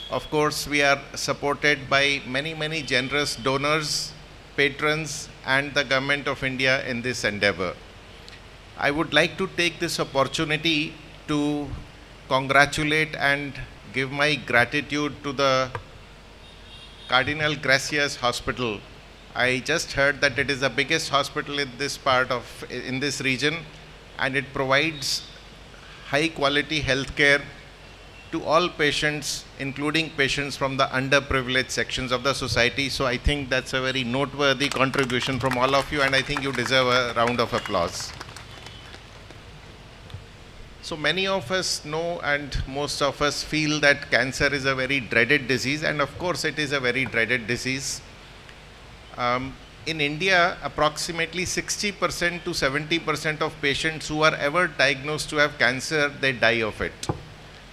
Of course, we are supported by many generous donors, patrons, and the Government of India in this endeavor. I would like to take this opportunity to congratulate and give my gratitude to the Cardinal Gracias Hospital. I just heard that it is the biggest hospital in this region, and it provides high quality health care to all patients, including patients from the underprivileged sections of the society. So I think that's a very noteworthy contribution from all of you, and I think you deserve a round of applause. So many of us know, and most of us feel, that cancer is a very dreaded disease, and of course it is a very dreaded disease. In India, approximately 60% to 70% of patients who are ever diagnosed to have cancer, they die of it.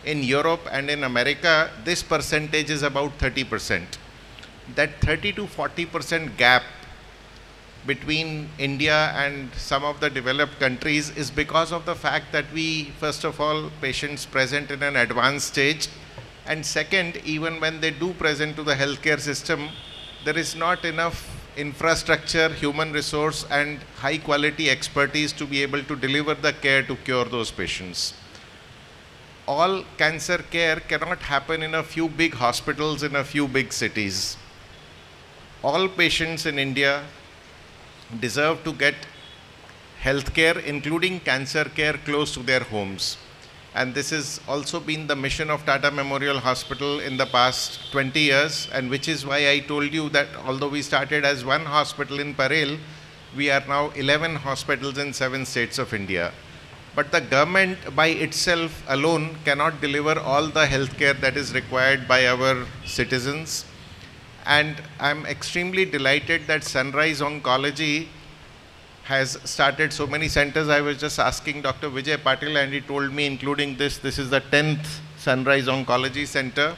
In Europe and in America, this percentage is about 30%. That 30 to 40% gap between India and some of the developed countries is because of the fact that we, first of all, patients present in an advanced stage, and second, even when they do present to the healthcare system, there is not enough infrastructure, human resource, and high quality expertise to be able to deliver the care to cure those patients. All cancer care cannot happen in a few big hospitals in a few big cities. All patients in India deserve to get health care, including cancer care, close to their homes. And this has also been the mission of Tata Memorial Hospital in the past 20 years, and which is why I told you that although we started as one hospital in Parel, we are now 11 hospitals in 7 states of India. But the government by itself alone cannot deliver all the healthcare that is required by our citizens. And I'm extremely delighted that Sunrise Oncology has started so many centers. I was just asking Dr. Vijay Patil, and he told me, including this is the 10th Sunrise Oncology Center.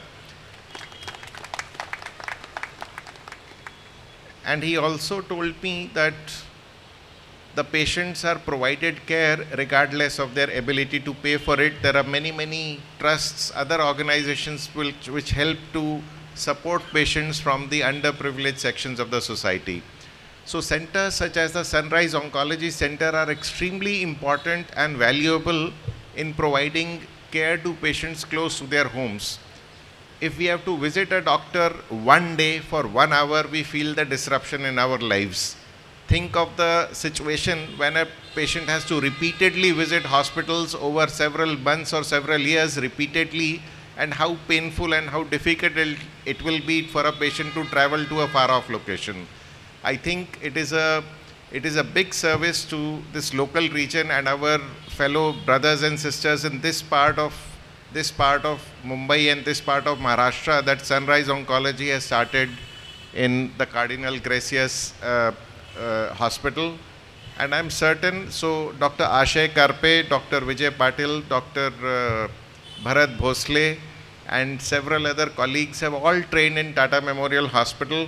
And he also told me that the patients are provided care regardless of their ability to pay for it. There are many trusts, other organizations which help to support patients from the underprivileged sections of the society. So centers such as the Sunrise Oncology Center are extremely important and valuable in providing care to patients close to their homes. If we have to visit a doctor one day for 1 hour, we feel the disruption in our lives. think of the situation when a patient has to repeatedly visit hospitals over several months or several years repeatedly, and how painful and how difficult it will be for a patient to travel to a far-off location. I think it is a big service to this local region and our fellow brothers and sisters in this part of Mumbai and this part of Maharashtra that Sunrise Oncology has started in the Cardinal Gracias Hospital. And I'm certain, so Dr. Ashay Karpe, Dr. Vijay Patil, Dr. Bharat Bhosle and several other colleagues have all trained in Tata Memorial Hospital.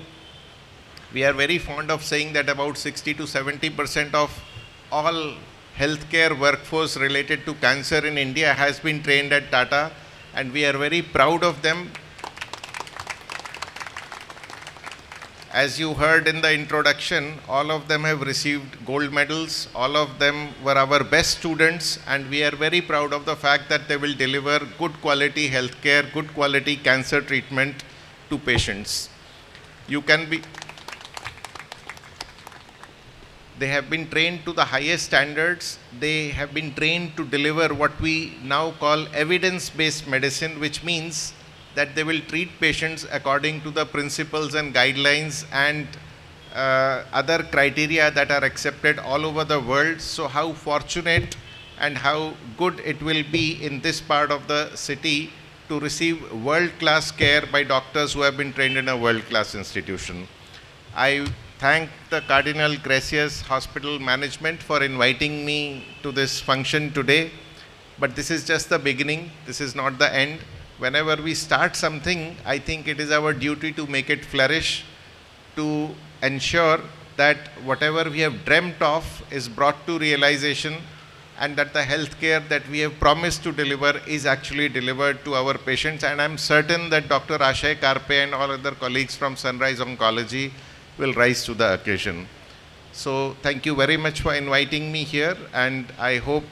We are very fond of saying that about 60 to 70% of all healthcare workforce related to cancer in India has been trained at Tata, and we are very proud of them. As you heard in the introduction, all of them have received gold medals. All of them were our best students, and we are very proud of the fact that they will deliver good quality healthcare, good quality cancer treatment to patients. They have been trained to the highest standards. They have been trained to deliver what we now call evidence-based medicine, which means that they will treat patients according to the principles and guidelines and other criteria that are accepted all over the world. So how fortunate and how good it will be in this part of the city to receive world-class care by doctors who have been trained in a world-class institution. I thank the Cardinal Gracias Hospital management for inviting me to this function today, but this is just the beginning. This is not the end. Whenever we start something, I think it is our duty to make it flourish, to ensure that whatever we have dreamt of is brought to realization, and that the healthcare that we have promised to deliver is actually delivered to our patients. And I'm certain that Dr. Ashay Karpe and all other colleagues from Sunrise Oncology will rise to the occasion. So thank you very much for inviting me here, and I hope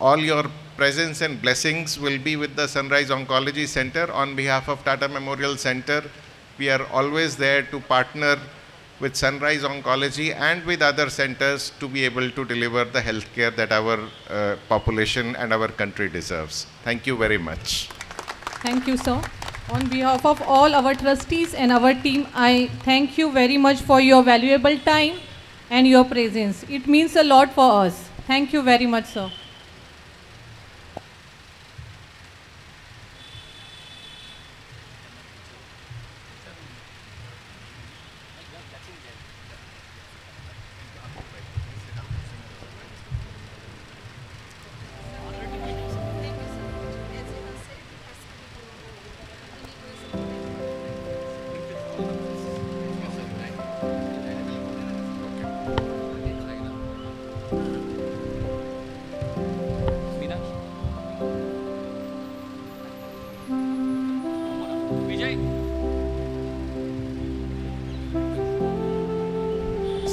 all your presence and blessings will be with the Sunrise Oncology Center. On behalf of Tata Memorial Center, we are always there to partner with Sunrise Oncology and with other centers to be able to deliver the healthcare that our population and our country deserves. Thank you very much. Thank you, sir. On behalf of all our trustees and our team, I thank you very much for your valuable time and your presence. It means a lot for us. Thank you very much, sir.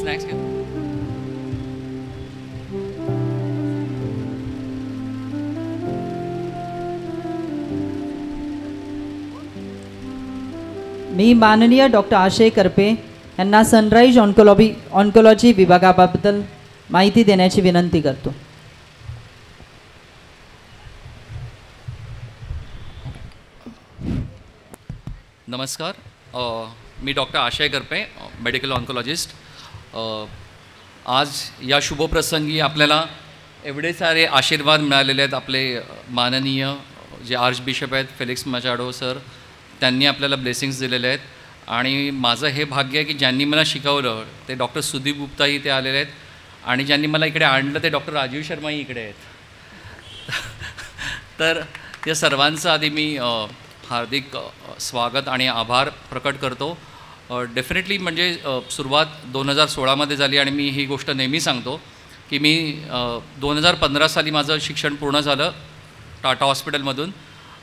Snacks घेतो. मी माननीय doctor Ashay Karpe यांना sunrise oncology विभागाबद्दल माहिती देण्याची विनंती करतो. नमस्कार, मी doctor Ashay Karpe, medical oncologist. आज या शुभप्रसंगी आपल्याला एवढे सारे आशीर्वाद मिळालेले आहेत. आपले माननीय जे आर्च बिशप आहेत फेलिक्स मचाडो सर, त्यांनी आपल्याला ब्लेसिंग्स दिलेले आहेत. आणि माझं हे भाग्य आहे की ज्यांनी मला शिकवलं ते डॉक्टर सुदीप गुप्ताही इथे आलेले आहेत, आणि ज्यांनी मला इकडे आणलं ते डॉक्टर राजीव शर्माही इकडे आहेत. तर या सर्वांचं आधी मी हार्दिक स्वागत आणि आभार प्रकट करतो. डेफिनेटली म्हणजे सुरुवात 2016मध्ये झाली, आणि मी ही गोष्ट नेहमी सांगतो की मी 2015 साली माझं शिक्षण पूर्ण झालं टाटा हॉस्पिटलमधून,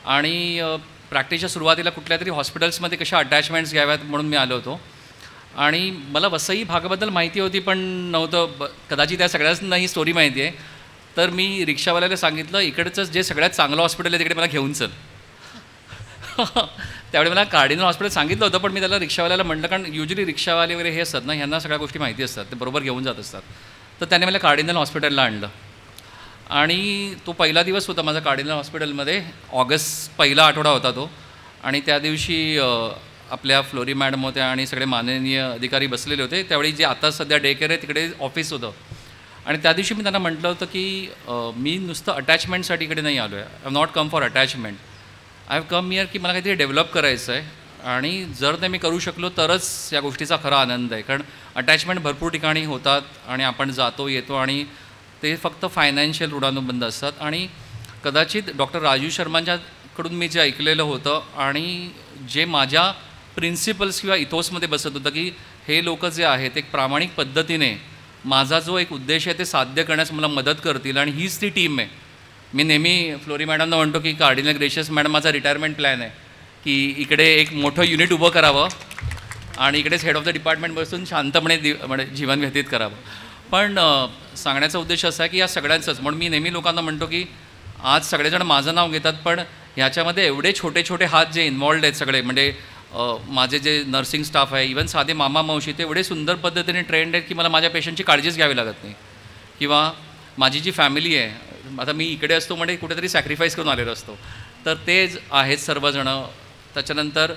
आणि प्रॅक्टिसच्या सुरुवातीला कुठल्या तरी हॉस्पिटल्समध्ये कशा अटॅचमेंट्स घ्याव्यात म्हणून मी आलो होतो. आणि मला वसई भागाबद्दल माहिती होती पण नव्हतं, कदाचित त्या सगळ्यांना ही स्टोरी माहिती आहे. तर मी रिक्षावाल्याला सांगितलं, इकडचं जे सगळ्यात चांगलं हॉस्पिटल आहे तिकडे मला घेऊन चल. त्यावेळी मला कार्डिनल हॉस्पिटल सांगितलं होतं, पण मी त्याला रिक्षावाल्याला म्हटलं, कारण युजली रिक्षावाले वगैरे हे असतात ना, ह्यांना सगळ्या गोष्टी माहिती असतात, ते बरोबर घेऊन जात असतात. तर त्याने मला कार्डिनल हॉस्पिटलला आणलं आणि तो पहिला दिवस होता माझा कार्डिनल हॉस्पिटलमध्ये. ऑगस्ट पहिला आठवडा होता तो. आणि त्या दिवशी आपल्या फ्लोरी मॅडम होत्या आणि सगळे माननीय अधिकारी बसलेले होते. त्यावेळी जे आता सध्या डे केअर आहे तिकडे ऑफिस होतं. आणि त्या दिवशी मी त्यांना म्हटलं होतं की मी नुसतं अटॅचमेंटसाठी इकडे नाही आलो आहे. I have not come for attachment. I have come here की मला काहीतरी डेव्हलप करायचं आहे आणि जर ते मी करू शकलो तरच या गोष्टीचा खरा आनंद आहे. कारण अटॅचमेंट भरपूर ठिकाणी होतात आणि आपण जातो येतो आणि ते फक्त फायनान्शियल ऋणानुबंध असतात. आणि कदाचित डॉक्टर राजीव शर्मांच्याकडून मी जे ऐकलेलं होतं आणि जे माझ्या प्रिन्सिपल्स किंवा इथोसमध्ये बसत होतं की हे लोक जे आहेत एक प्रामाणिक पद्धतीने माझा जो एक उद्देश आहे ते साध्य करण्यास मला मदत करतील आणि हीच ती टीम आहे. मी नेहमी फ्लोरी मॅडमना म्हणतो की कार्डिनल ग्रेशियस मॅडम माझा रिटायरमेंट प्लॅन आहे की इकडे एक मोठं युनिट उभं करावं आणि इकडेच हेड ऑफ द डिपार्टमेंट बसून शांतपणे म्हणजे जीवन व्यतीत करावं. पण सांगण्याचा उद्देश असा आहे की या सगळ्यांचंच म्हणून मी नेहमी लोकांना म्हणतो की आज सगळेजण माझं नाव घेतात पण ह्याच्यामध्ये एवढे छोटे छोटे हात जे इन्वॉल्ड आहेत सगळे म्हणजे माझे जे नर्सिंग स्टाफ आहे इवन साधे मामा मावशी ते एवढे सुंदर पद्धतीने ट्रेंड आहेत की मला माझ्या पेशंटची काळजीच घ्यावी लागत नाही. किंवा माझी जी फॅमिली आहे आता मी इकडे असतो म्हणजे कुठेतरी सॅक्रिफाईस करून आलेलो असतो तर तेच आहेत सर्वजणं. त्याच्यानंतर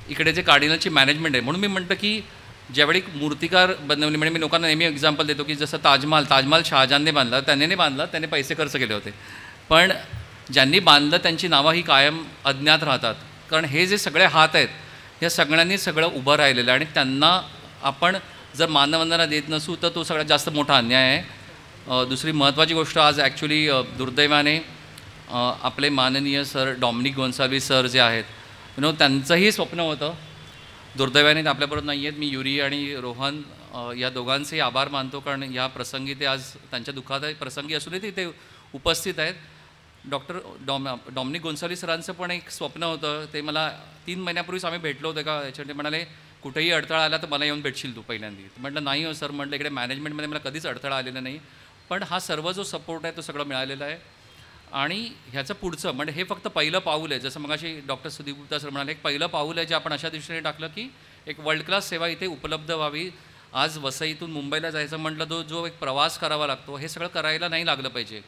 इकडे जे कार्डिनलची मॅनेजमेंट आहे म्हणून मी म्हणतो की ज्यावेळी मूर्तिकार बनवली म्हणजे मी लोकांना नेहमी एक्झाम्पल देतो की जसं ताजमहाल शहाजहानने बांधला त्याने नाही बांधला त्याने पैसे खर्च केले होते पण ज्यांनी बांधलं त्यांची नावं ही कायम अज्ञात राहतात. कारण हे जे सगळे हात आहेत ह्या सगळ्यांनी सगळं उभं राहिलेलं आहे आणि त्यांना आपण जर मानवंदना देत नसू तर तो सगळ्यात जास्त मोठा अन्याय आहे. दुसरी महत्त्वाची गोष्ट आज ॲक्च्युली दुर्दैवाने आपले माननीय सर डॉमिनिक गोन्साल्विस सर जे आहेत त्यांचंही स्वप्न होतं. दुर्दैवाने ते आपल्याबरोबर नाही आहेत. मी युरी आणि रोहन या दोघांचेही आभार मानतो कारण या प्रसंगी ते आज त्यांच्या दुःखात प्रसंगी असूनही ते उपस्थित आहेत. डॉमिनिक गोन्साल्विस सरांचं पण एक स्वप्न होतं ते मला 3 महिन्यापूर्वीच आम्ही भेटलो होतो का याच्यामध्ये म्हणाले कुठेही अडथळा आला तर मला येऊन भेटशील तू पहिल्यांदा. म्हटलं नाही हो सर म्हटलं इकडे मॅनेजमेंटमध्ये मला कधीच अडथळा आलेला नाही पण हा सर्व जो सपोर्ट आहे तो सगळं मिळालेला आहे. आणि ह्याचं पुढचं म्हणजे हे फक्त पहिलं पाऊल आहे. जसं मगाशी डॉक्टर सुदीप गुप्ता सर म्हणाले एक पहिलं पाऊल आहे जे आपण अशा दिशेने टाकलं की एक वर्ल्ड क्लास सेवा इथे उपलब्ध व्हावी. आज वसईतून मुंबईला जायचं म्हटलं जो एक प्रवास करावा लागतो हे सगळं करायला नाही लागलं पाहिजे.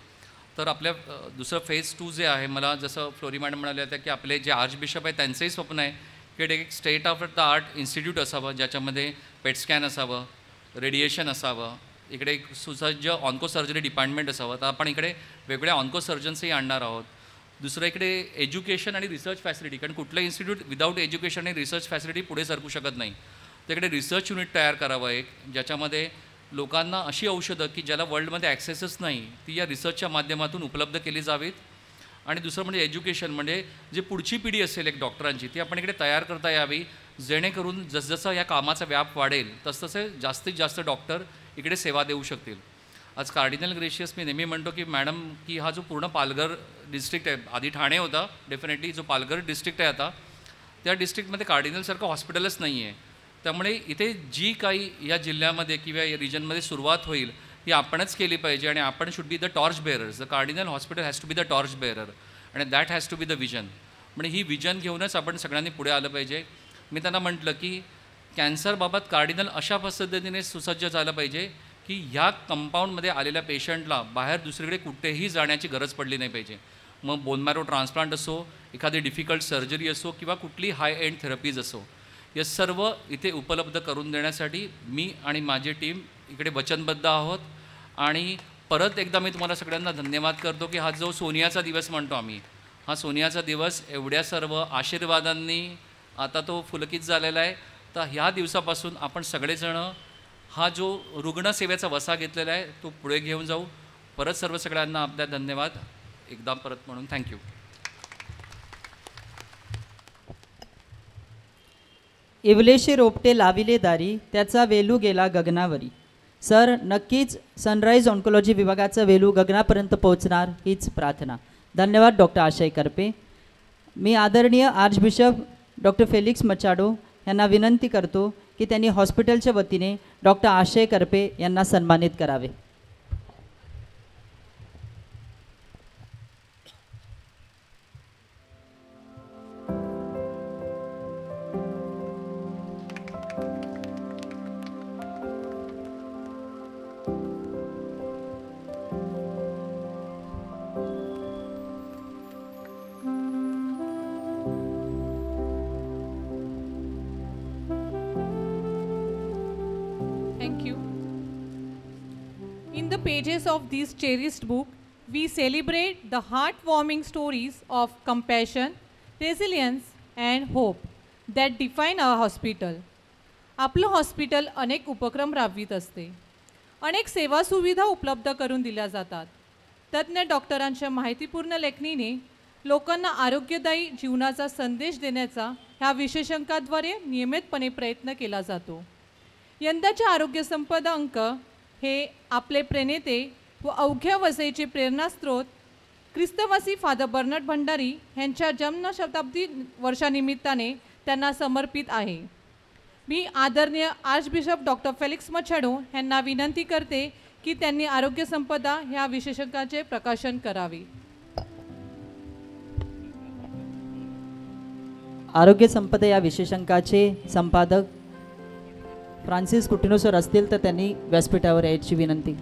तर आपल्या दुसरं फेज 2 जे आहे मला जसं फ्लोरी मॅडम म्हणाले होत्या की आपले जे आर्च बिशप आहे त्यांचंही स्वप्न आहे की एक state of the art institute असावं ज्याच्यामध्ये पेट स्कॅन असावं रेडिएशन असावं इकडे एक सुसज्ज ऑन्को सर्जरी डिपार्टमेंट असावं. तर आपण इकडे वेगवेगळ्या ऑन्को सर्जन्सही आणणार आहोत. दुसरं इकडे एज्युकेशन आणि रिसर्च फॅसिलिटी कारण कुठलं इन्स्टिट्यूट विदाऊट एज्युकेशन आणि रिसर्च फॅसिलिटी पुढे सरकू शकत नाही. तर इकडे रिसर्च युनिट तयार करावं एक ज्याच्यामध्ये लोकांना अशी औषधं की ज्याला वर्ल्डमध्ये ॲक्सेसच नाही ती या रिसर्चच्या माध्यमातून उपलब्ध केली जावीत. आणि दुसरं म्हणजे एज्युकेशन म्हणजे जी पुढची पिढी असेल एक डॉक्टरांची ती आपण इकडे तयार करता यावी जेणेकरून जसजसं या कामाचा व्याप वाढेल तसतसे जास्तीत जास्त डॉक्टर इकडे सेवा देऊ शकतील. आज कार्डिनल ग्रेशियस मी नेहमी म्हणतो की मॅडम की हा जो पूर्ण पालघर डिस्ट्रिक्ट आहे आधी ठाणे होता डेफिनेटली जो पालघर डिस्ट्रिक्ट आहे आता त्या डिस्ट्रिक्टमध्ये कार्डिनलसारखं हॉस्पिटलच नाही आहे. त्यामुळे इथे जी काही या जिल्ह्यामध्ये किंवा या रिजनमध्ये सुरुवात होईल ही आपणच केली पाहिजे आणि आपण should be the torch bearers. The cardinal hospital has to be the torch bearer आणि that has to be the vision. म्हणजे ही विजन घेऊनच आपण सगळ्यांनी पुढे आलं पाहिजे. मी त्यांना म्हटलं की कॅन्सरबाबत कार्डिनल अशा पद्धतीने सुसज्ज झालं पाहिजे की ह्या कंपाऊंडमध्ये आलेल्या पेशंटला बाहेर दुसरीकडे कुठेही जाण्याची गरज पडली नाही पाहिजे. मग बोन मॅरो ट्रान्सप्लांट असो एखादी डिफिकल्ट सर्जरी असो किंवा कुठली हाय एंड थेरपीज असो या सर्व इथे उपलब्ध करून देण्यासाठी मी आणि माझी टीम इकडे वचनबद्ध आहोत. आणि परत एकदा मी तुम्हाला सगळ्यांना धन्यवाद करतो की हा जो सोनियाचा दिवस म्हणतो आम्ही हा सोनियाचा दिवस एवढ्या सर्व आशीर्वादांनी आता तो फुलकित झालेला आहे. तर ह्या दिवसापासून आपण सगळेजणं हा जो रुग्णसेवेचा वसा घेतलेला आहे तो पुढे घेऊन जाऊ. परत सर्व सगळ्यांना आपल्या धन्यवाद एकदा परत म्हणून थँक्यू. इवलेशे रोपटे लाविले दारी त्याचा वेलू गेला गगनावरी. सर नक्कीच सनराईज ऑन्कोलॉजी विभागाचा वेलू गगनापर्यंत पोहोचणार हीच प्रार्थना. धन्यवाद डॉक्टर आशय करपे. मी आदरणीय आर्चबिशप डॉक्टर फेलिक्स मचाडो यांना विनंती करतो की त्यांनी हॉस्पिटलच्या वतीने डॉक्टर आशय करपे यांना सन्मानित करावे. In the pages of this cherished book, we celebrate the heartwarming stories of compassion, resilience, and hope that define our hospital. आपलं हॉस्पिटल अनेक उपक्रम राबवित असते. अनेक सेवा सुविधा उपलब्ध करून दिल्या जातात. तज्ज्ञ डॉक्टरांच्या माहितीपूर्ण लेखणीने लोकांना आरोग्यदायी जीवनाचा संदेश देण्याचा ह्या विशेषांकाद्वारे नियमितपणे प्रयत्न केला जातो. यंदाचे आरोग्य संपदा अंक हे आपले प्रणेते व अवघ्या वसईचे प्रेरणास्त्रोत ख्रिस्तवासी फादर बर्नार्ड भंडारी यांच्या जन्मशताब्दी वर्षानिमित्ताने त्यांना समर्पित आहे. मी आदरणीय आर्चबिशप डॉक्टर फेलिक्स मछाडो यांना विनंती करते की त्यांनी आरोग्य संपदा ह्या विशेषांकाचे प्रकाशन करावे. आरोग्य संपदा या विशेषांकाचे संपादक फ्रान्सिस कुटिनो सर असतील तर त्यांनी व्यासपीठावर यायची विनंती.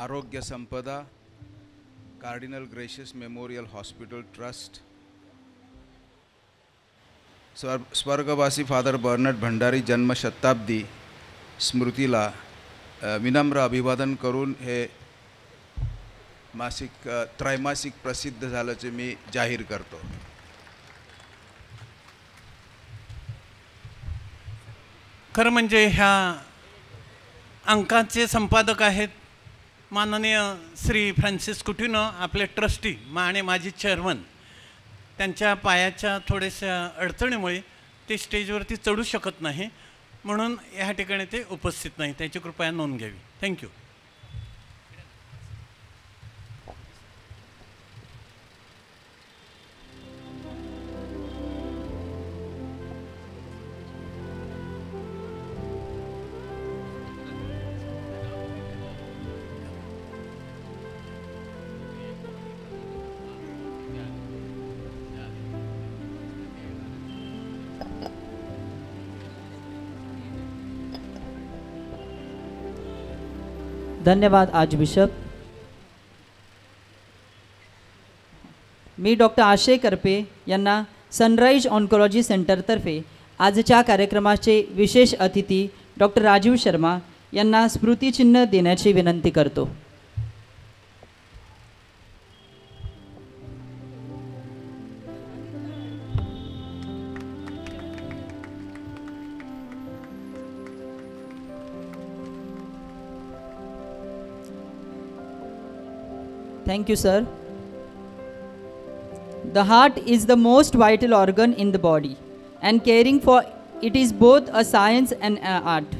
आरोग्य संपदा cardinal gracious memorial hospital trust स्वर्गवासी फादर बर्नार्ड भंडारी जन्मशताब्दी स्मृतीला विनम्र अभिवादन करून हे मासिक त्रैमासिक प्रसिद्ध झाल्याचे मी जाहीर करतो. खरं म्हणजे ह्या अंकाचे संपादक आहेत माननीय श्री फ्रान्सिस कुटिनो, आपले ट्रस्टी आणि माझे चेअरमन. त्यांच्या पायाच्या थोड्याशा अडचणीमुळे ते स्टेजवरती चढू शकत नाही, म्हणून या ठिकाणी ते उपस्थित नाही. त्याची कृपया नोंद घ्यावी. थँक्यू. धन्यवाद आर्चबिशप. मी डॉक्टर आशय करपे यांना सनराइज ऑन्कोलॉजी सेंटरतर्फे आजच्या कार्यक्रमाचे विशेष अतिथी डॉक्टर राजीव शर्मा यांना स्मृतिचिन्ह देण्याची विनंती करतो. Thank you, sir. The heart is the most vital organ in the body, and caring for it is both a science and an art.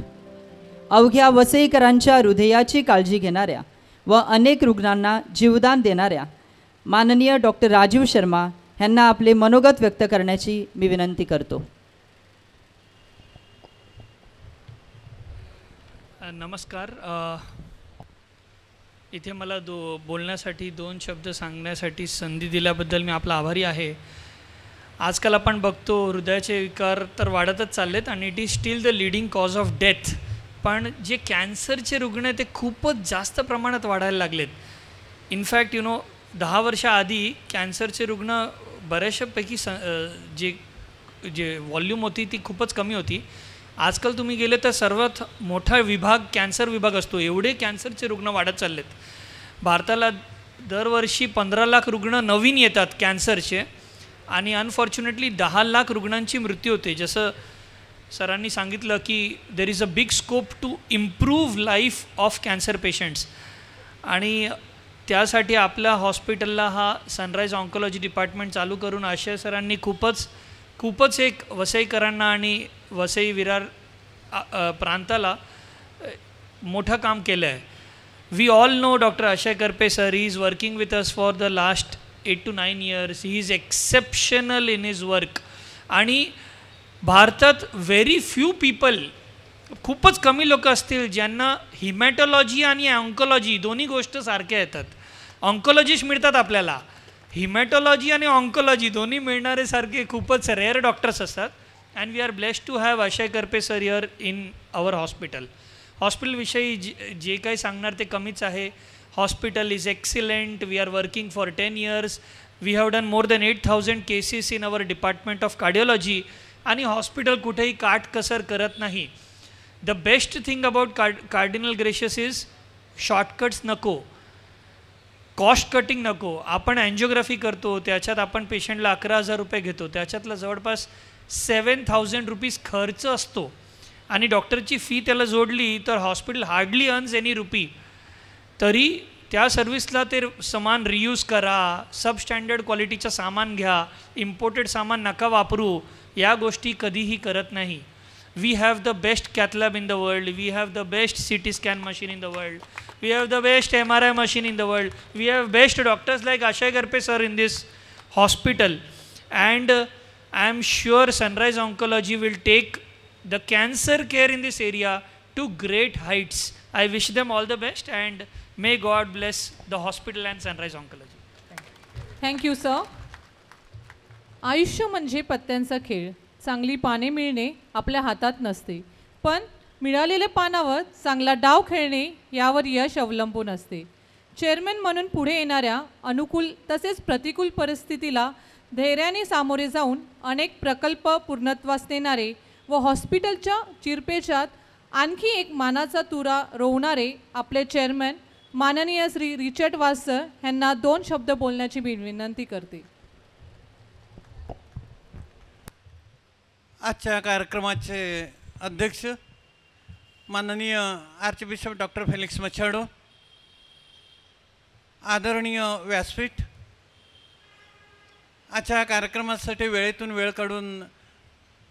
अवघ्या वसईकरांच्या हृदयाची काळजी घेणाऱ्या व अनेक रुग्णांना जीवदान देणाऱ्या माननीय डॉक्टर राजीव शर्मा यांना आपले मनोगत व्यक्त करण्याची मी विनंती करतो. नमस्कार. इथे मला बोलण्यासाठी 2 शब्द सांगण्यासाठी संधी दिल्याबद्दल मी आपला आभारी आहे. आजकाल आपण बघतो हृदयाचे विकार तर वाढतच चाललेत आणि it is steel the leading cause of death. पण जे कॅन्सरचे रुग्ण आहेत ते खूपच जास्त प्रमाणात वाढायला लागलेत. इनफॅक्ट 10 वर्षाआधी कॅन्सरचे रुग्ण बऱ्याचशापैकी जे व्हॉल्यूम होती ती खूपच कमी होती. आजकाल तुम्ही गेले तर सर्वात मोठा विभाग कॅन्सर विभाग असतो. एवढे कॅन्सरचे रुग्ण वाढत चाललेत. भारताला दरवर्षी 15 लाख रुग्ण नवीन येतात कॅन्सरचे आणि अनफॉर्च्युनेटली 10 लाख रुग्णांची मृत्यू होते. जसं सरांनी सांगितलं की there is a big scope to improve life of cancer patients आणि त्यासाठी आपल्या हॉस्पिटलला हा सनराइज ऑन्कोलॉजी डिपार्टमेंट चालू करून आशय सरांनी खूपच एक वसईकरांना आणि वसई विरार प्रांताला मोठं काम केलं आहे. We all know doctor Ashay Karpe sir. He is working with us for the last 8 to 9 years. He is exceptional in his work. आणि भारतात व्हेरी फ्यू पीपल, खूपच कमी लोक असतील ज्यांना हिमॅटॉलॉजी आणि ऑन्कोलॉजी दोन्ही गोष्ट सारख्या येतात. ऑन्कोलॉजिस्ट मिळतात आपल्याला, हिमॅटॉलॉजी आणि ऑन्कोलॉजी दोन्ही मिळणारे सारखे खूपच रेअर डॉक्टर्स असतात. And we are blessed to have Ashay Karpe sir here in our hospital. हॉस्पिटलविषयी जे काही सांगणार ते कमीच आहे. Hospital is excellent. We are working for 10 years. We have done more than 8,000 cases in our department of cardiology. आणि hospital कुठेही काटकसर करत नाही. The best thing about Cardinal Gracias is shortcuts नको, कॉस्ट कटिंग नको. आपण अँजिओग्राफी करतो, त्याच्यात आपण पेशंटला 11,000 रुपये घेतो, त्याच्यातला जवळपास 7,000 रुपीज खर्च असतो. आणि डॉक्टरची फी त्याला जोडली तर hospital hardly earns any RuPay. तरी त्या सर्व्हिसला ते सामान रियूज करा, सबस्टँडर्ड क्वालिटीचं सामान घ्या, इम्पोर्टेड सामान नका वापरू, या गोष्टी कधीही करत नाही. We have the best cath lab in the world, we have the best CT scan machine in the world, we have the best MRI machine in the world, we have best doctors like Ashay Garpe sir in this hospital, and I am sure Sunrise Oncology will take the cancer care in this area to great heights. I wish them all the best and may God bless the hospital and Sunrise Oncology. Thank you sir. आयुष्य म्हणजे पत्त्यांचा खेळ. चांगली पाने मिळणे आपल्या हातात नसते, पण मिळालेल्या पानावर चांगला डाव खेळणे यावर यश अवलंबून असते. चेअरमॅन म्हणून पुढे येणाऱ्या अनुकूल तसेच प्रतिकूल परिस्थितीला धैर्याने सामोरे जाऊन अनेक प्रकल्प पूर्णत्वास नेणारे व हॉस्पिटलच्या चिरपेचात आणखी एक मानाचा तुरा रोवणारे आपले चेअरमॅन माननीय श्री रिचर्ड वास सर यांना 2 शब्द बोलण्याची विनंती करते. आजच्या कार्यक्रमाचे अध्यक्ष माननीय आर्चबिशप डॉक्टर फेलिक्स मछाडो, आदरणीय व्यासपीठ, आजच्या कार्यक्रमासाठी वेळेतून वेळ काढून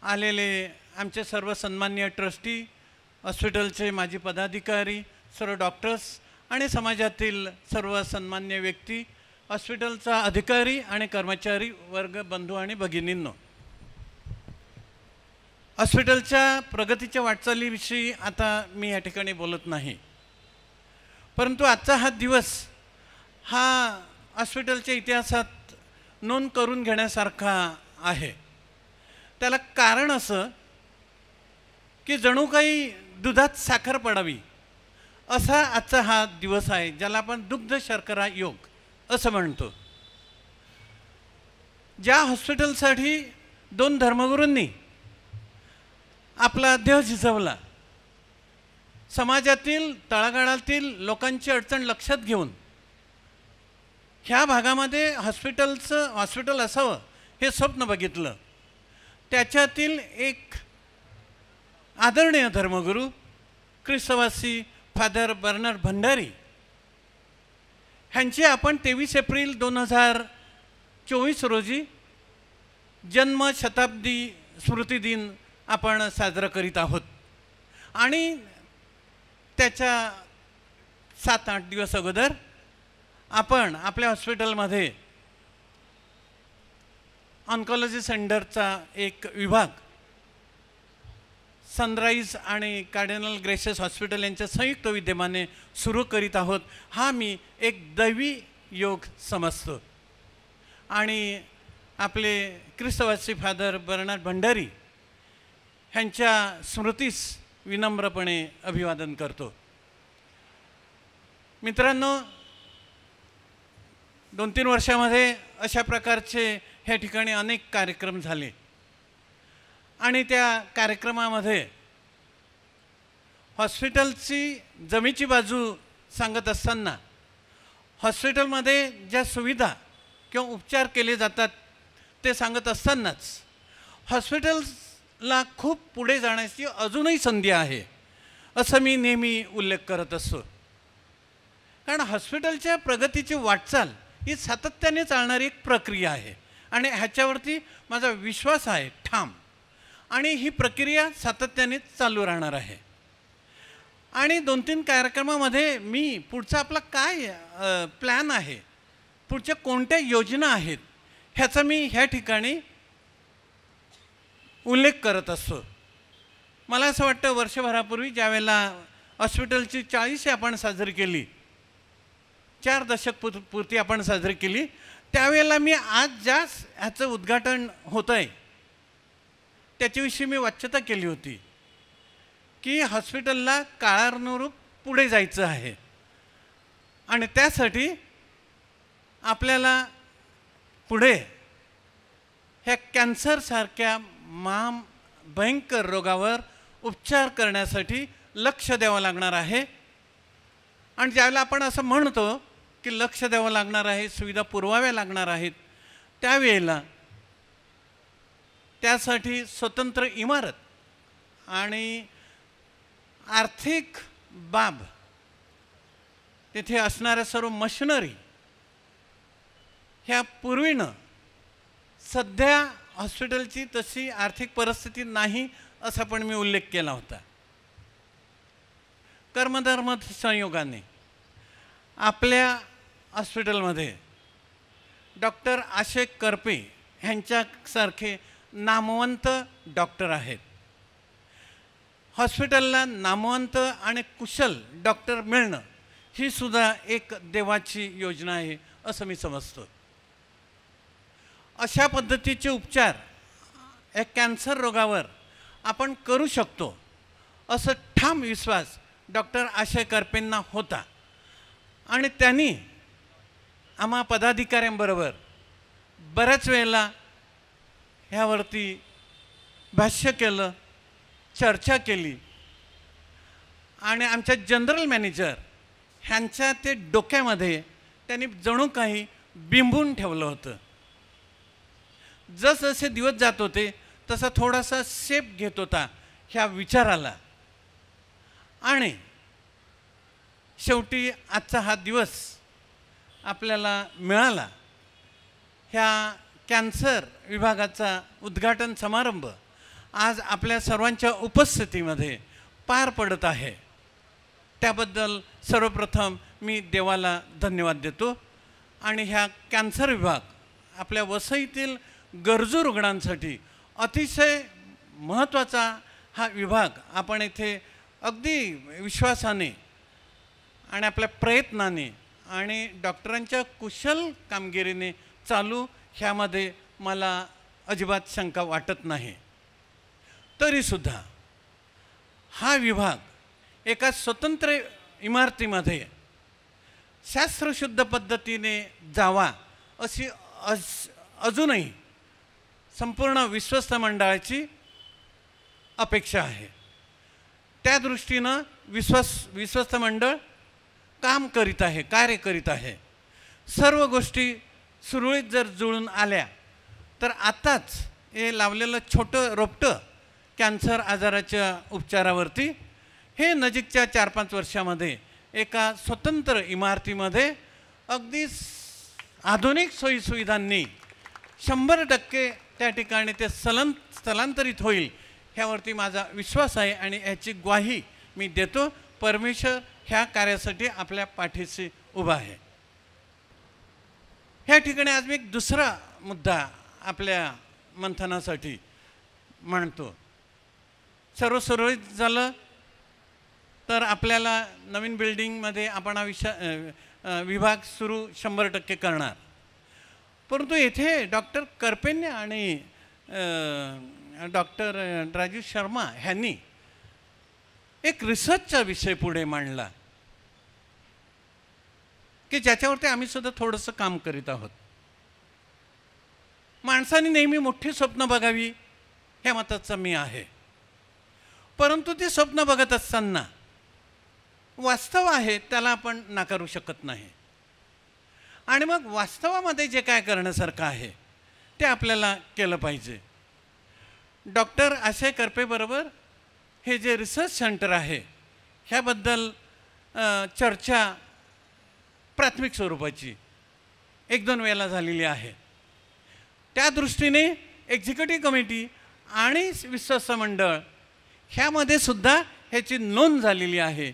आलेले आमचे सर्व सन्माननीय ट्रस्टी, हॉस्पिटलचे माजी पदाधिकारी, सर्व डॉक्टर्स आणि समाजातील सर्व सन्मान्य व्यक्ती, हॉस्पिटलचा अधिकारी आणि कर्मचारी वर्ग, बंधू आणि भगिनींनो, हॉस्पिटलच्या प्रगतीच्या वाटचालीविषयी आता मी या ठिकाणी बोलत नाही, परंतु आजचा हा दिवस हा हॉस्पिटलच्या इतिहासात नोंद करून घेण्यासारखा आहे. त्याला कारण असं की जणू काही दुधात साखर पडावी असा आजचा हा दिवस आहे, ज्याला आपण दुग्ध शर्करा योग असं म्हणतो. ज्या हॉस्पिटलसाठी 2 धर्मगुरूंनी आपला देह झिजवला, समाजातील तळागाळातील लोकांची अडचण लक्षात घेऊन ह्या भागामध्ये हॉस्पिटल असावं हे स्वप्न बघितलं, त्याच्यातील एक आदरणीय धर्मगुरू ख्रिस्तवासी फादर बर्नार्ड भंडारी ह्यांची आपण 23 एप्रिल 2024 रोजी जन्म शताब्दी स्मृती दिन आपण साजरा करीत आहोत. आणि त्याच्या 7-8 दिवस अगोदर आपण आपल्या हॉस्पिटलमध्ये ऑन्कॉलॉजी सेंटरचा एक विभाग सनराईज आणि कार्डिनल ग्रेशियस हॉस्पिटल यांच्या संयुक्त विद्यमाने सुरू करीत आहोत. हा मी एक दैवी योग समजतो. आणि आपले ख्रिस्तवासी फादर बर्नार्ड भंडारी ह्यांच्या स्मृतीस विनम्रपणे अभिवादन करतो. मित्रांनो, 2-3 वर्षामध्ये अशा प्रकारचे ह्या ठिकाणी अनेक कार्यक्रम झाले आणि त्या कार्यक्रमामध्ये हॉस्पिटलची जमेची बाजू सांगत असताना हॉस्पिटलमध्ये ज्या सुविधा किंवा उपचार केले जातात ते सांगत असतानाच हॉस्पिटल्सला खूप पुढे जाण्याची अजूनही संधी आहे असं मी नेहमी उल्लेख करत असतो. कारण हॉस्पिटलच्या प्रगतीची वाटचाल ही सातत्याने चालणारी एक प्रक्रिया आहे आणि ह्याच्यावरती माझा विश्वास आहे ठाम. आणि ही प्रक्रिया सातत्याने चालू राहणार आहे. आणि 2-3 कार्यक्रमामध्ये मी पुढचा आपला काय प्लॅन आहे, पुढच्या कोणत्या योजना आहेत ह्याचा मी ह्या ठिकाणी उल्लेख करत असतो. मला असं वाटतं वर्षभरापूर्वी ज्यावेळेला हॉस्पिटलची 40 आपण साजरी केली, 4 दशक पूर्ती आपण साजरी केली, त्यावेळेला मी आज ज्या ह्याचं उद्घाटन होतं आहे त्याच्याविषयी मी वाच्यता केली होती की हॉस्पिटलला काळानुरूप पुढे जायचं आहे. आणि त्यासाठी आपल्याला पुढे ह्या कॅन्सरसारख्या भयंकर रोगावर उपचार करण्यासाठी लक्ष द्यावं लागणार आहे. आणि ज्यावेळेला आपण असं म्हणतो की लक्ष द्यावं लागणार आहे, सुविधा पुरवाव्या लागणार आहेत, त्यावेळेला त्यासाठी स्वतंत्र इमारत आणि आर्थिक बाब, तिथे असणाऱ्या सर्व मशिनरी ह्या पूर्वीनं सध्या हॉस्पिटलची तशी आर्थिक परिस्थिती नाही असा पण मी उल्लेख केला होता. कर्मधर्म संयोगाने आपल्या हॉस्पिटलमध्ये डॉक्टर आशय करपे ह्यांच्यासारखे नामवंत डॉक्टर आहेत. हॉस्पिटलला नामवंत आणि कुशल डॉक्टर मिळणं ही सुद्धा एक देवाची योजना आहे असं मी समजतो. अशा पद्धतीचे उपचार या कॅन्सर रोगावर आपण करू शकतो असं ठाम विश्वास डॉक्टर आशय करपेंना होता. आणि त्यांनी आम्हा पदाधिकाऱ्यांबरोबर बऱ्याच वेळेला ह्यावरती भाष्य केलं, चर्चा केली. आणि आमच्या जनरल मॅनेजर ह्यांच्या ते डोक्यामध्ये त्यांनी जणू काही बिंबून ठेवलं होतं. जसजसे दिवस जात होते तसा थोडासा शेप घेत होता ह्या विचाराला. आणि शेवटी आजचा हा दिवस आपल्याला मिळाला. ह्या कॅन्सर विभागाचा उद्घाटन समारंभ आज आपल्या सर्वांच्या उपस्थितीमध्ये पार पडत आहे. त्याबद्दल सर्वप्रथम मी देवाला धन्यवाद देतो. आणि ह्या कॅन्सर विभाग आपल्या वसईतील गरजू रुग्णांसाठी अतिशय महत्त्वाचा हा विभाग आपण इथे अगदी विश्वासाने आणि आपल्या प्रयत्नाने आणि डॉक्टरांच्या कुशल कामगिरीने चालू, ह्यामध्ये मला अजिबात शंका वाटत नाही. तरीसुद्धा हा विभाग एका स्वतंत्र इमारतीमध्ये शास्त्रशुद्ध पद्धतीने जावा अशी अजूनही संपूर्ण विश्वस्त मंडळाची अपेक्षा आहे. त्या दृष्टीनं विश्वस्त मंडळ काम करीत आहे, कार्य करीत आहे. सर्व गोष्टी सुरळीत जर जुळून आल्या तर आताच हे लावलेलं छोटं रोपटं कॅन्सर आजाराच्या उपचारावरती हे नजीकच्या 4-5 वर्षामध्ये एका स्वतंत्र इमारतीमध्ये अगदी आधुनिक सोयीसुविधांनी 100% त्या ठिकाणी ते स्थलांतरित होईल ह्यावरती माझा विश्वास आहे. आणि ह्याची ग्वाही मी देतो. परमेश्वर ह्या कार्यासाठी आपल्या पाठीशी उभा आहे. ह्या ठिकाणी आज मी एक दुसरा मुद्दा आपल्या मंथनासाठी मांडतो. सर्व सुरळीत झालं तर आपल्याला नवीन बिल्डिंगमध्ये आपण हा विभाग सुरू 100% करणार. परंतु येथे डॉक्टर करपेंनी आणि डॉक्टर राजीव शर्मा ह्यांनी एक रिसर्चचा विषय पुढे मांडला की ज्याच्यावरती आम्ही सुद्धा थोडंसं काम करीत आहोत. माणसाने नेहमी मोठी स्वप्न बघावी ह्या मताचा मी आहे. परंतु ते स्वप्न बघत असताना वास्तव आहे त्याला आपण नाकारू शकत नाही. आणि मग वास्तवामध्ये जे काय करण्यासारखं आहे ते आपल्याला केलं पाहिजे. डॉक्टर आशय करपेबरोबर हे जे रिसर्च सेंटर आहे ह्याबद्दल चर्चा प्राथमिक स्वरूपाची 1-2 वेळेला झालेली आहे. त्या दृष्टीने एक्झिक्युटिव्ह कमिटी आणि विश्वस्त मंडळ ह्यामध्ये सुद्धा ह्याची नोंद झालेली आहे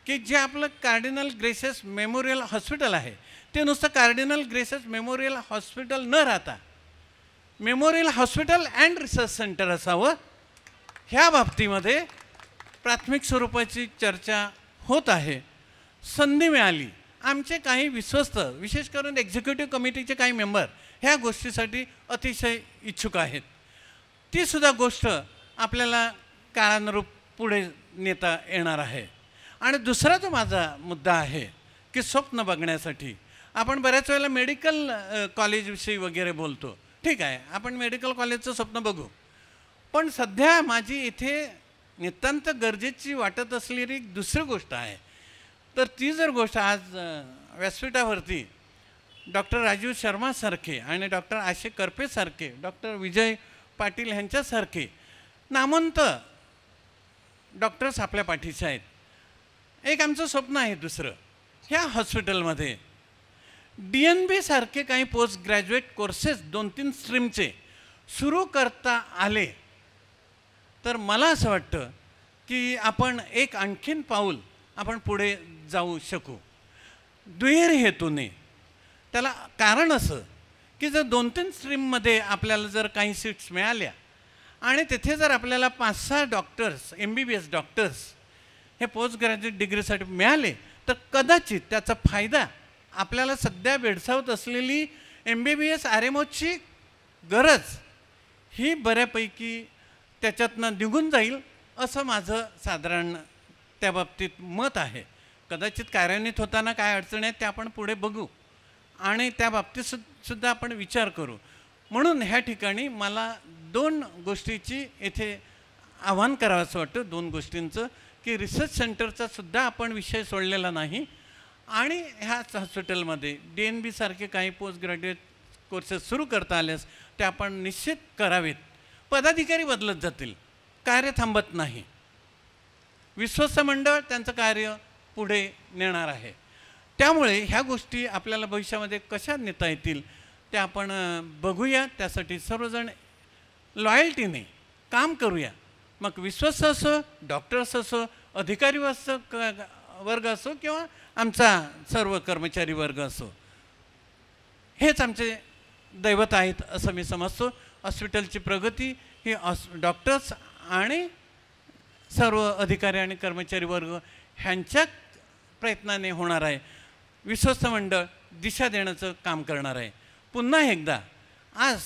की जे आपलं कार्डिनल ग्रेसेस मेमोरियल हॉस्पिटल आहे ते नुसतं कार्डिनल ग्रेसेस मेमोरियल हॉस्पिटल न राहता memorial hospital and research centre असावं. ह्या बाबतीमध्ये प्राथमिक स्वरूपाची चर्चा होत आहे. संधी मिळाली, आमचे काही विश्वस्त विशेष करून एक्झिक्युटिव्ह कमिटीचे काही मेंबर ह्या गोष्टीसाठी अतिशय इच्छुक आहेत. ती सुद्धा गोष्ट आपल्याला काळानुरूप पुढे नेता येणार आहे. आणि दुसरा जो माझा मुद्दा आहे की की स्वप्न बघण्यासाठी. आपण बऱ्याच वेळेला मेडिकल कॉलेजविषयी वगैरे बोलतो. ठीक आहे, आपण मेडिकल कॉलेजचं स्वप्न बघू. पण सध्या माझी इथे नितांत गरजेची वाटत असलेली एक दुसरी गोष्ट आहे. तर ती जर गोष्ट आज व्यासपीठावरती डॉक्टर राजीव शर्मासारखे आणि डॉक्टर आशे करपेसारखे, डॉक्टर विजय पाटील ह्यांच्यासारखे नामवंत डॉक्टर्स आपल्या पाठीचे आहेत. एक आमचं स्वप्न आहे दुसरं, ह्या हॉस्पिटलमध्ये DNB सारखे काही पोस्ट ग्रॅज्युएट कोर्सेस 2-3 स्ट्रीमचे सुरू करता आले तर मला असं वाटतं की आपण एक आणखीन पाऊल आपण पुढे जाऊ शकू. दुहेरी हेतूने. त्याला कारण असं की जर 2-3 स्ट्रीममध्ये आपल्याला जर काही सीट्स मिळाल्या आणि तिथे जर आपल्याला 5-6 डॉक्टर्स MBBS डॉक्टर्स हे पोस्ट ग्रॅज्युएट डिग्रीसाठी मिळाले तर कदाचित त्याचा फायदा आपल्याला सध्या भेडसावत असलेली MBBS RMOची गरज ही बऱ्यापैकी त्याच्यातनं निघून जाईल असं माझं साधारण त्या बाबतीत मत आहे. कदाचित कार्यान्वित होताना काय अडचणी आहेत ते आपण पुढे बघू आणि त्या बाबतीत सुद्धा आपण विचार करू. म्हणून ह्या ठिकाणी मला 2 गोष्टीची येथे आव्हान करावं असं वाटतं. 2 गोष्टींचं की रिसर्च सेंटरचा सुद्धा आपण विषय सोडलेला नाही आणि ह्याच हॉस्पिटलमध्ये DNB सारखे काही पोस्ट ग्रॅज्युएट कोर्सेस सुरू करता आल्यास ते आपण निश्चित करावेत. पदाधिकारी बदलत जातील, कार्य थांबत नाही. विश्वस्त मंडळ त्यांचं कार्य पुढे नेणार आहे. त्यामुळे ह्या गोष्टी आपल्याला भविष्यामध्ये कशा नेता येतील त्या आपण बघूया. त्यासाठी सर्वजण लॉयल्टीने काम करूया. मग विश्वस्त असो, डॉक्टर्स असो, अधिकारी वर्ग असो किंवा आमचा सर्व कर्मचारी वर्ग असो, हेच आमचे दैवत आहेत असं मी समजतो. हॉस्पिटलची प्रगती ही डॉक्टर्स आणि सर्व अधिकारी आणि कर्मचारी वर्ग ह्यांच्या प्रयत्नाने होणार आहे. विश्वस्त मंडळ दिशा देण्याचं काम करणार आहे. पुन्हा एकदा आज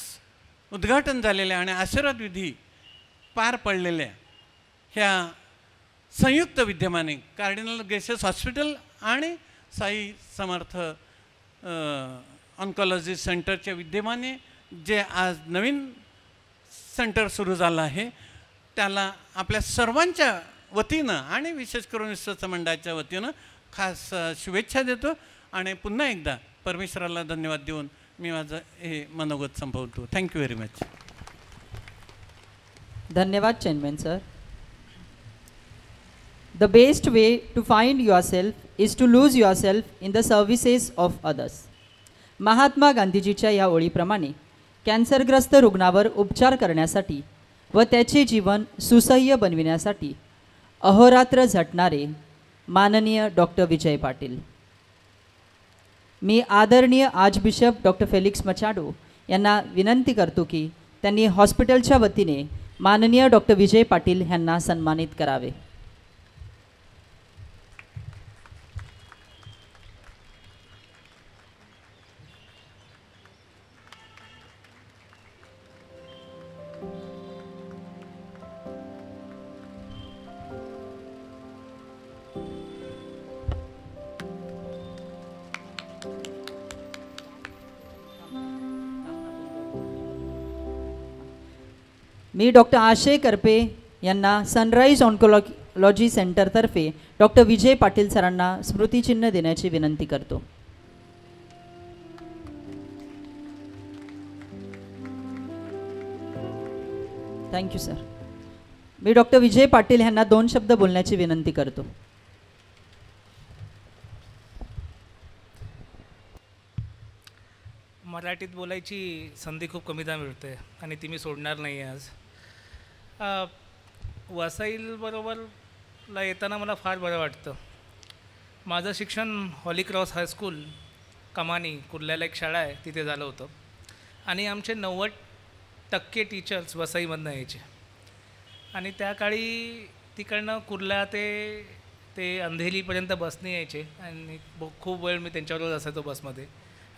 उद्घाटन झालेल्या आणि आशीर्वाद विधी पार पडलेल्या ह्या संयुक्त विद्यमाने कार्डिनल गेसेस हॉस्पिटल आणि साई समर्थ ऑन्कॉलॉजी सेंटरच्या विद्यमाने जे आज नवीन सेंटर सुरू झालं आहे त्याला आपल्या सर्वांच्या वतीनं आणि विशेष करून विश्वस्त मंडळाच्या वतीनं खास शुभेच्छा देतो आणि पुन्हा एकदा परमेश्वराला धन्यवाद देऊन मी माझं हे मनोगत संपवतो. Thank you very much. धन्यवाद chairman sir. The best way to find yourself is to lose yourself in the services of others. Mahatma गांधीजीच्या या ओळीप्रमाणे कॅन्सरग्रस्त रुग्णावर उपचार करण्यासाठी व त्याचे जीवन सुसह्य बनविण्यासाठी अहोरात्र झटणारे माननीय डॉक्टर विजय पाटील. मी आदरणीय आर्चबिशप डॉक्टर फेलिक्स मचाडो यांना विनंती करतो की त्यांनी हॉस्पिटलच्या वतीने माननीय डॉक्टर विजय पाटील यांना सन्मानित करावे. मी डॉक्टर आशे करपे यांना सनराईज ऑन्कोलॉजी सेंटरतर्फे डॉक्टर विजय पाटील सरांना स्मृतिचिन्ह देण्याची विनंती करतो. Thank you sir. मी डॉक्टर विजय पाटील यांना 2 शब्द बोलण्याची विनंती करतो. मराठीत बोलायची संधी खूप कमीदा मिळते आणि ती मी सोडणार नाही आहे आज. वसईबरोबरला येताना मला फार बरं वाटतं. माझं शिक्षण हॉली क्रॉस हायस्कूल कमानी कुर्ल्याला एक शाळा आहे तिथे झालं होतं आणि आमचे 90% टीचर्स वसईमधनं यायचे आणि त्या काळी तिकडनं कुर्ला ते अंधेरीपर्यंत बसने यायचे आणि खूप वेळ मी त्यांच्याबरोबर असायचो बसमध्ये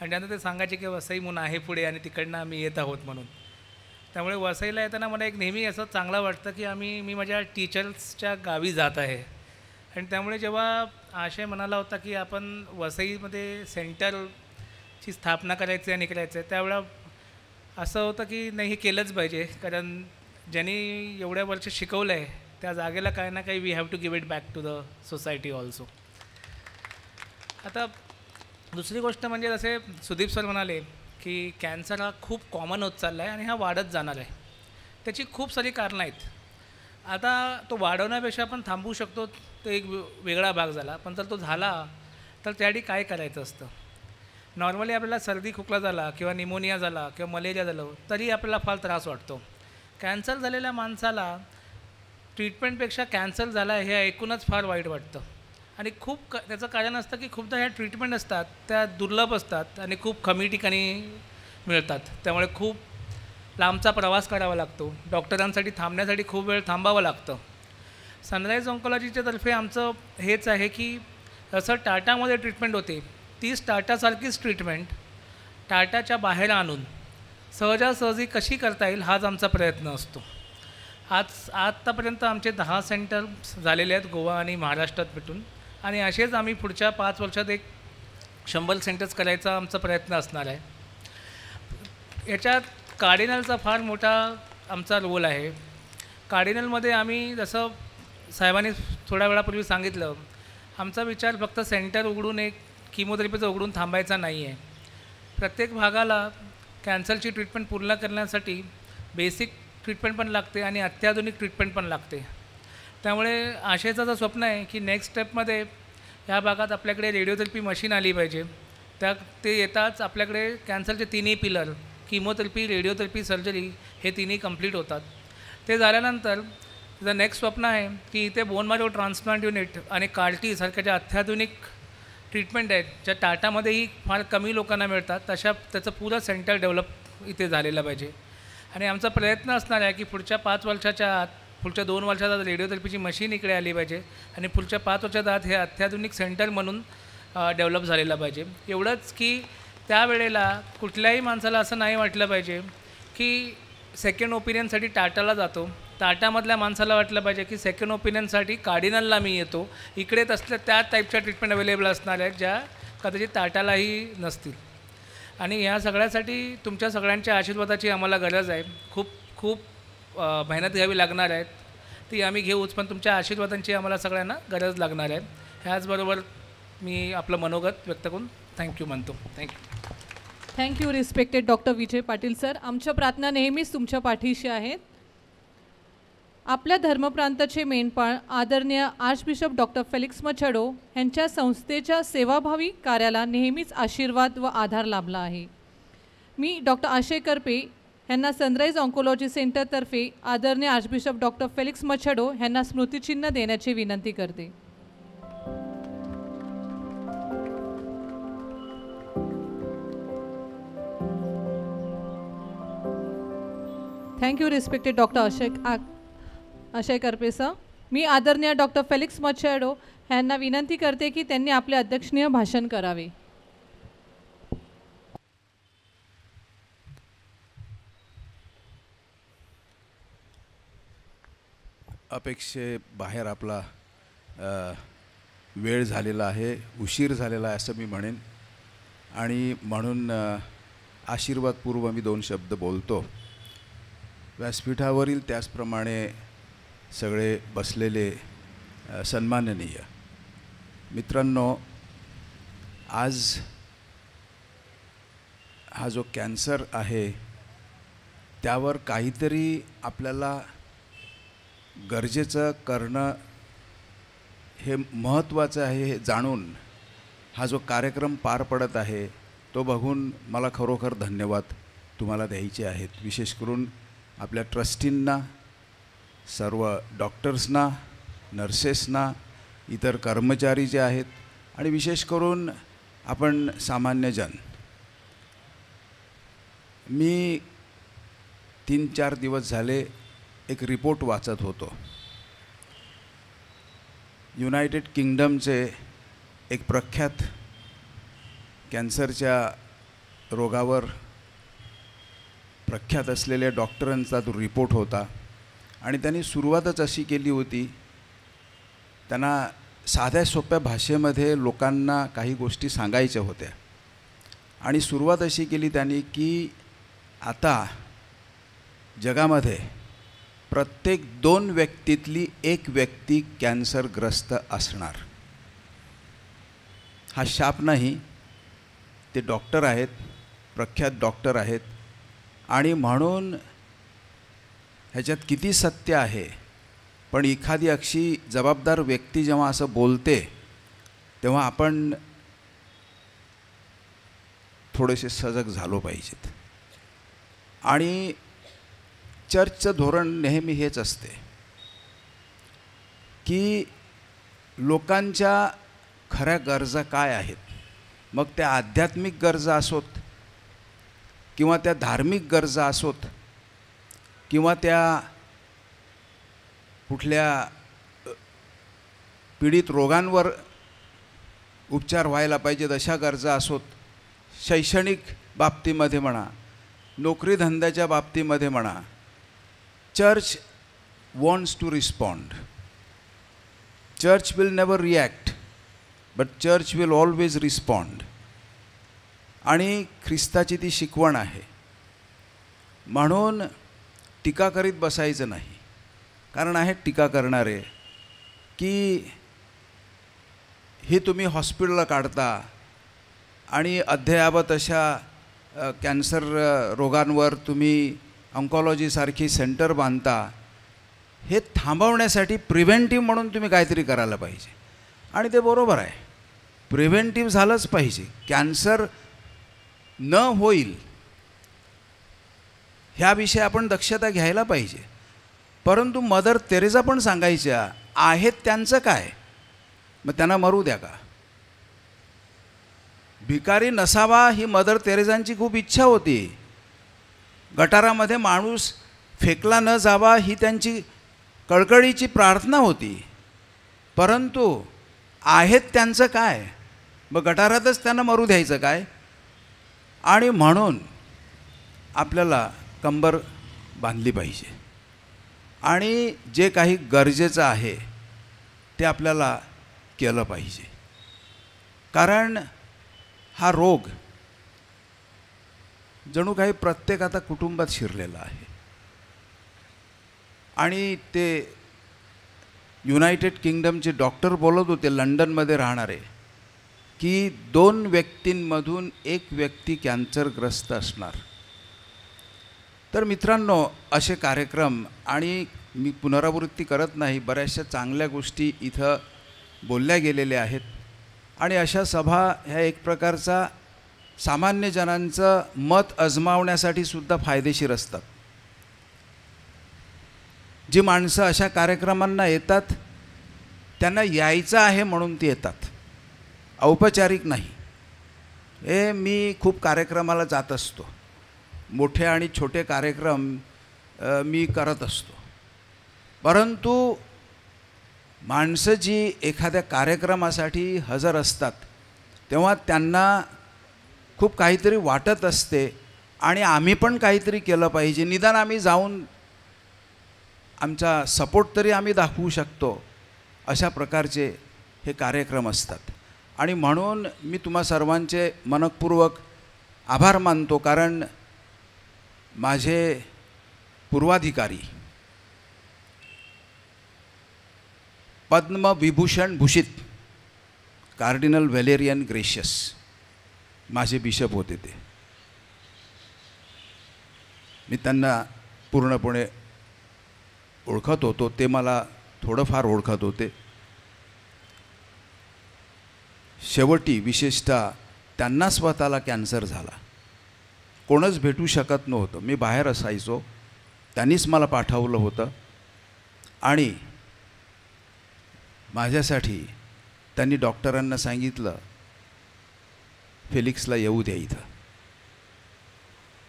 आणि त्यानंतर ते सांगायचे की वसई म्हणून आहे पुढे आणि तिकडनं आम्ही येत आहोत म्हणून. त्यामुळे वसईला येताना मला एक नेहमी असं चांगलं वाटतं की मी माझ्या टीचर्सच्या गावी जात आहे आणि त्यामुळे जेव्हा आशय म्हणाला होता की आपण वसईमध्ये सेंटरची स्थापना करायची आणि करायचं आहे, त्यावेळेला असं होतं की नाही हे केलंच पाहिजे, कारण ज्यांनी एवढ्या वर्ष शिकवलं आहे त्या जागेला काही ना काही we have to give it back to the society also. आता दुसरी गोष्ट म्हणजे जसे सुदीप सर म्हणाले की कॅन्सर हा खूप कॉमन होत चालला आहे आणि हा वाढत जाणार आहे. त्याची खूप सारी कारणं आहेत. आता तो वाढवण्यापेक्षा आपण थांबवू शकतो, तो एक वेगळा भाग झाला. पण जर तो झाला तर त्यासाठी काय करायचं असतं. नॉर्मली आपल्याला सर्दी खोकला झाला किंवा निमोनिया झाला किंवा मलेरिया झालं तरी आपल्याला फार त्रास वाटतो. कॅन्सर झालेल्या माणसाला ट्रीटमेंटपेक्षा कॅन्सर झाला हे ऐकूनच फार वाईट वाटतं. आणि खूप त्याचं कारण असतं की खूपदा ह्या ट्रीटमेंट असतात त्या दुर्लभ असतात आणि खूप कमी ठिकाणी मिळतात. त्यामुळे खूप लांबचा प्रवास करावा लागतो. डॉक्टरांसाठी थांबण्यासाठी खूप वेळ थांबावं लागतं. सनराईज ऑन्कॉलॉजीच्या तर्फे आमचं हेच आहे की जसं टाटामध्ये ट्रीटमेंट होते तीच टाटासारखीच ट्रीटमेंट टाटाच्या बाहेर आणून सहजासहजी कशी करता येईल हाच आमचा प्रयत्न असतो. आत्तापर्यंत आमचे 10 सेंटर्स झालेले आहेत गोवा आणि महाराष्ट्रात भेटून, आणि असेच आम्ही पुढच्या 5 वर्षात 100 सेंटर्स करायचा आमचा प्रयत्न असणार आहे. याच्यात कार्डिनलचा फार मोठा आमचा रोल आहे. कार्डिनलमध्ये आम्ही जसं साहेबांनी थोड्या वेळापूर्वी सांगितलं, आमचा विचार फक्त सेंटर उघडून एक किमोथेरपीचं उघडून थांबायचा नाही आहे. प्रत्येक भागाला कॅन्सरची ट्रीटमेंट पूर्ण करण्यासाठी बेसिक ट्रीटमेंट पण लागते आणि अत्याधुनिक ट्रीटमेंट पण लागते. त्यामुळे आशेचं जर स्वप्न आहे की नेक्स्ट स्टेपमध्ये ह्या भागात आपल्याकडे रेडिओथेरपी मशीन आली पाहिजे. ते येताच आपल्याकडे कॅन्सरचे 3ही पिलर किमोथेरपी, रेडिओथेरपी, सर्जरी हे 3ही कंप्लीट होतात. ते झाल्यानंतर त्याचं नेक्स्ट स्वप्न आहे की इथे बोन मॅरो ट्रान्सप्लांट युनिट आणि कार्टी सारख्या ज्या अत्याधुनिक ट्रीटमेंट आहेत ज्या टाटामध्येही फार कमी लोकांना मिळतात त्याचं पुरं सेंटर डेव्हलप इथे झालेलं पाहिजे. आणि आमचा प्रयत्न असणार आहे की पुढच्या 5 वर्षाच्या आत, पुढच्या 2 वर्षात आत रेडिओथेरपीची मशीन इकडे आली पाहिजे आणि पुढच्या 5 वर्षात आत हे अत्याधुनिक सेंटर म्हणून डेव्हलप झालेलं पाहिजे. एवढंच की त्यावेळेला कुठल्याही माणसाला असं नाही वाटलं पाहिजे की सेकंड ओपिनियनसाठी टाटाला जातो, टाटामधल्या माणसाला वाटलं पाहिजे की सेकंड ओपिनियनसाठी कार्डिनलला मी येतो. इकडे तसल्या त्या टाईपच्या ट्रीटमेंट अवेलेबल असणार आहेत ज्या कदाचित टाटालाही नसतील. आणि ह्या सगळ्यासाठी तुमच्या सगळ्यांच्या आशीर्वादाची आम्हाला गरज आहे. खूप खूप मेहनत घ्यावी लागणार आहेत, ती आम्ही घेऊच, पण तुमच्या आशीर्वादांची आम्हाला सगळ्यांना गरज लागणार आहे. ह्याचबरोबर मी आपलं मनोगत व्यक्त करून थँक्यू म्हणतो. Thank you respected doctor Vijay Patil sir. आमच्या प्रार्थना नेहमीच तुमच्या पाठीशी आहेत. आपल्या धर्मप्रांताचे मेंढपाळ आदरणीय आर्चबिशप डॉक्टर फेलिक्स मछाडो यांच्या संस्थेच्या सेवाभावी कार्याला नेहमीच आशीर्वाद व आधार लाभला आहे. मी डॉक्टर आशय करपे यांना सनराईज ऑन्कोलॉजी सेंटरतर्फे आदरणीय आर्चबिशप डॉक्टर फेलिक्स मछाडो यांना स्मृतिचिन्ह देण्याची विनंती करते. Thank you respected doctor Ashay Karpe sir. मी आदरणीय डॉक्टर फेलिक्स मछाडो यांना विनंती करते की त्यांनी आपले अध्यक्षीय भाषण करावे. अपेक्षेबाहेर आपला वेळ झालेला आहे, उशीर झालेला आहे असं मी म्हणेन, आणि म्हणून आशीर्वादपूर्व मी 2 शब्द बोलतो. व्यासपीठावरील त्याचप्रमाणे सगळे बसलेले सन्माननीय मित्रांनो, आज हा जो कॅन्सर आहे त्यावर काहीतरी आपल्याला गरजेचं करणं हे महत्त्वाचं आहे हे जाणून हा जो कार्यक्रम पार पडत आहे तो बघून मला खरोखर धन्यवाद तुम्हाला द्यायचे आहेत. विशेष करून आपल्या ट्रस्टींना, सर्व डॉक्टर्सना, नर्सेसना, इतर कर्मचारी जे आहेत, आणि विशेष करून आपण सामान्यजन. मी 3-4 दिवस झाले एक रिपोर्ट वाचत होतो. युनायटेड किंगडमचे एक प्रख्यात कॅन्सरच्या रोगावर प्रख्यात असलेल्या डॉक्टरांचा तो रिपोर्ट होता, आणि त्यांनी सुरुवातच अशी केली होती, त्यांना साध्या सोप्या भाषेमध्ये लोकांना काही गोष्टी सांगायच्या होत्या आणि सुरुवात अशी केली त्यांनी की आता जगामध्ये प्रत्येक 2 व्यक्तीतली 1 व्यक्ती कॅन्सरग्रस्त असणार. हा शाप नाही, ते डॉक्टर आहेत, प्रख्यात डॉक्टर आहेत आणि म्हणून ह्याच्यात किती सत्य आहे, पण एखादी अशी जबाबदार व्यक्ती जेव्हा असं बोलते तेव्हा आपण थोडेसे सजग झालो पाहिजेत. आणि चर्चचं धोरण नेहमी हेच असते की लोकांच्या खऱ्या गरजा काय आहेत, मग त्या आध्यात्मिक गरजा असोत किंवा त्या धार्मिक गरजा असोत किंवा त्या कुठल्या पीडित रोगांवर उपचार व्हायला पाहिजेत अशा गरजा असोत, शैक्षणिक बाबतीमध्ये म्हणा, नोकरी धंद्याच्या बाबतीमध्ये म्हणा, church wants to respond. Church will never react but church will always respond. आणि ख्रिस्ताची ती शिकवण आहे. म्हणून टीका करीत बसायचं नाही, कारण आहेत टीका करणारे की हे तुम्ही हॉस्पिटलला काढता आणि अद्ययावत अशा कॅन्सर रोगांवर तुम्ही ऑन्कॉलॉजीसारखी सेंटर बांधता. हे थांबवण्यासाठी प्रिव्हेंटिव्ह म्हणून तुम्ही काहीतरी करायला पाहिजे. आणि ते बरोबर आहे, प्रिव्हेंटिव्ह झालंच पाहिजे. कॅन्सर न होईल ह्याविषयी आपण दक्षता घ्यायला पाहिजे. परंतु मदर तेरेसा पण सांगायच्या आहेत त्यांचं काय, मग त्यांना मरू द्या का. भिकारी नसावा ही मदर तेरेसांची खूप इच्छा होती. गटारामध्ये माणूस फेकला न जावा ही त्यांची कळकळीची प्रार्थना होती. परंतु आहेत त्यांचं काय, मग गटारातच त्यांना मरू द्यायचं काय. आणि म्हणून आपल्याला कंबर बांधली पाहिजे आणि जे काही गरजेचं आहे ते आपल्याला केलं पाहिजे. कारण हा रोग जणू काही प्रत्येक आता कुटुंबात शिरलेला आहे. आणि ते युनायटेड किंगडमचे डॉक्टर बोलत होते लंडनमध्ये राहणारे की 2 व्यक्तींमधून 1 व्यक्ती कॅन्सरग्रस्त असणार. तर मित्रांनो, असे कार्यक्रम, आणि मी पुनरावृत्ती करत नाही, बऱ्याचशा चांगल्या गोष्टी इथं बोलल्या गेलेल्या आहेत. आणि अशा सभा ह्या एक प्रकारचा सामान्य जनांचं मत अजमावण्यासाठी सुद्धा फायदेशीर असतात. जी माणसं अशा कार्यक्रमांना येतात त्यांना यायचं आहे म्हणून ती येतात, औपचारिक नाही. मी खूप कार्यक्रमाला जात असतो, मोठे आणि छोटे कार्यक्रम मी करत असतो. परंतु माणसं जी एखाद्या कार्यक्रमासाठी हजर असतात तेव्हा त्यांना खूप काहीतरी वाटत असते आणि आम्ही पण काहीतरी केलं पाहिजे. निदान आम्ही जाऊन आमचा सपोर्ट तरी आम्ही दाखवू शकतो, अशा प्रकारचे हे कार्यक्रम असतात. आणि म्हणून मी तुम्हा सर्वांचे मनःपूर्वक आभार मानतो. कारण माझे पूर्वाधिकारी पद्मविभूषण भूषित कार्डिनल व्हॅलेरियन ग्रेशियस माझे बिशप होते. ते मी त्यांना पूर्णपणे ओळखत होतो, ते मला थोडंफार ओळखत होते. शेवटी विशेषतः त्यांना स्वतःला कॅन्सर झाला, कोणच भेटू शकत नव्हतं. मी बाहेर असायचो, त्यांनीच मला पाठवलं होतं आणि माझ्यासाठी त्यांनी डॉक्टरांना सांगितलं फेलिक्सला येऊ द्या इथं.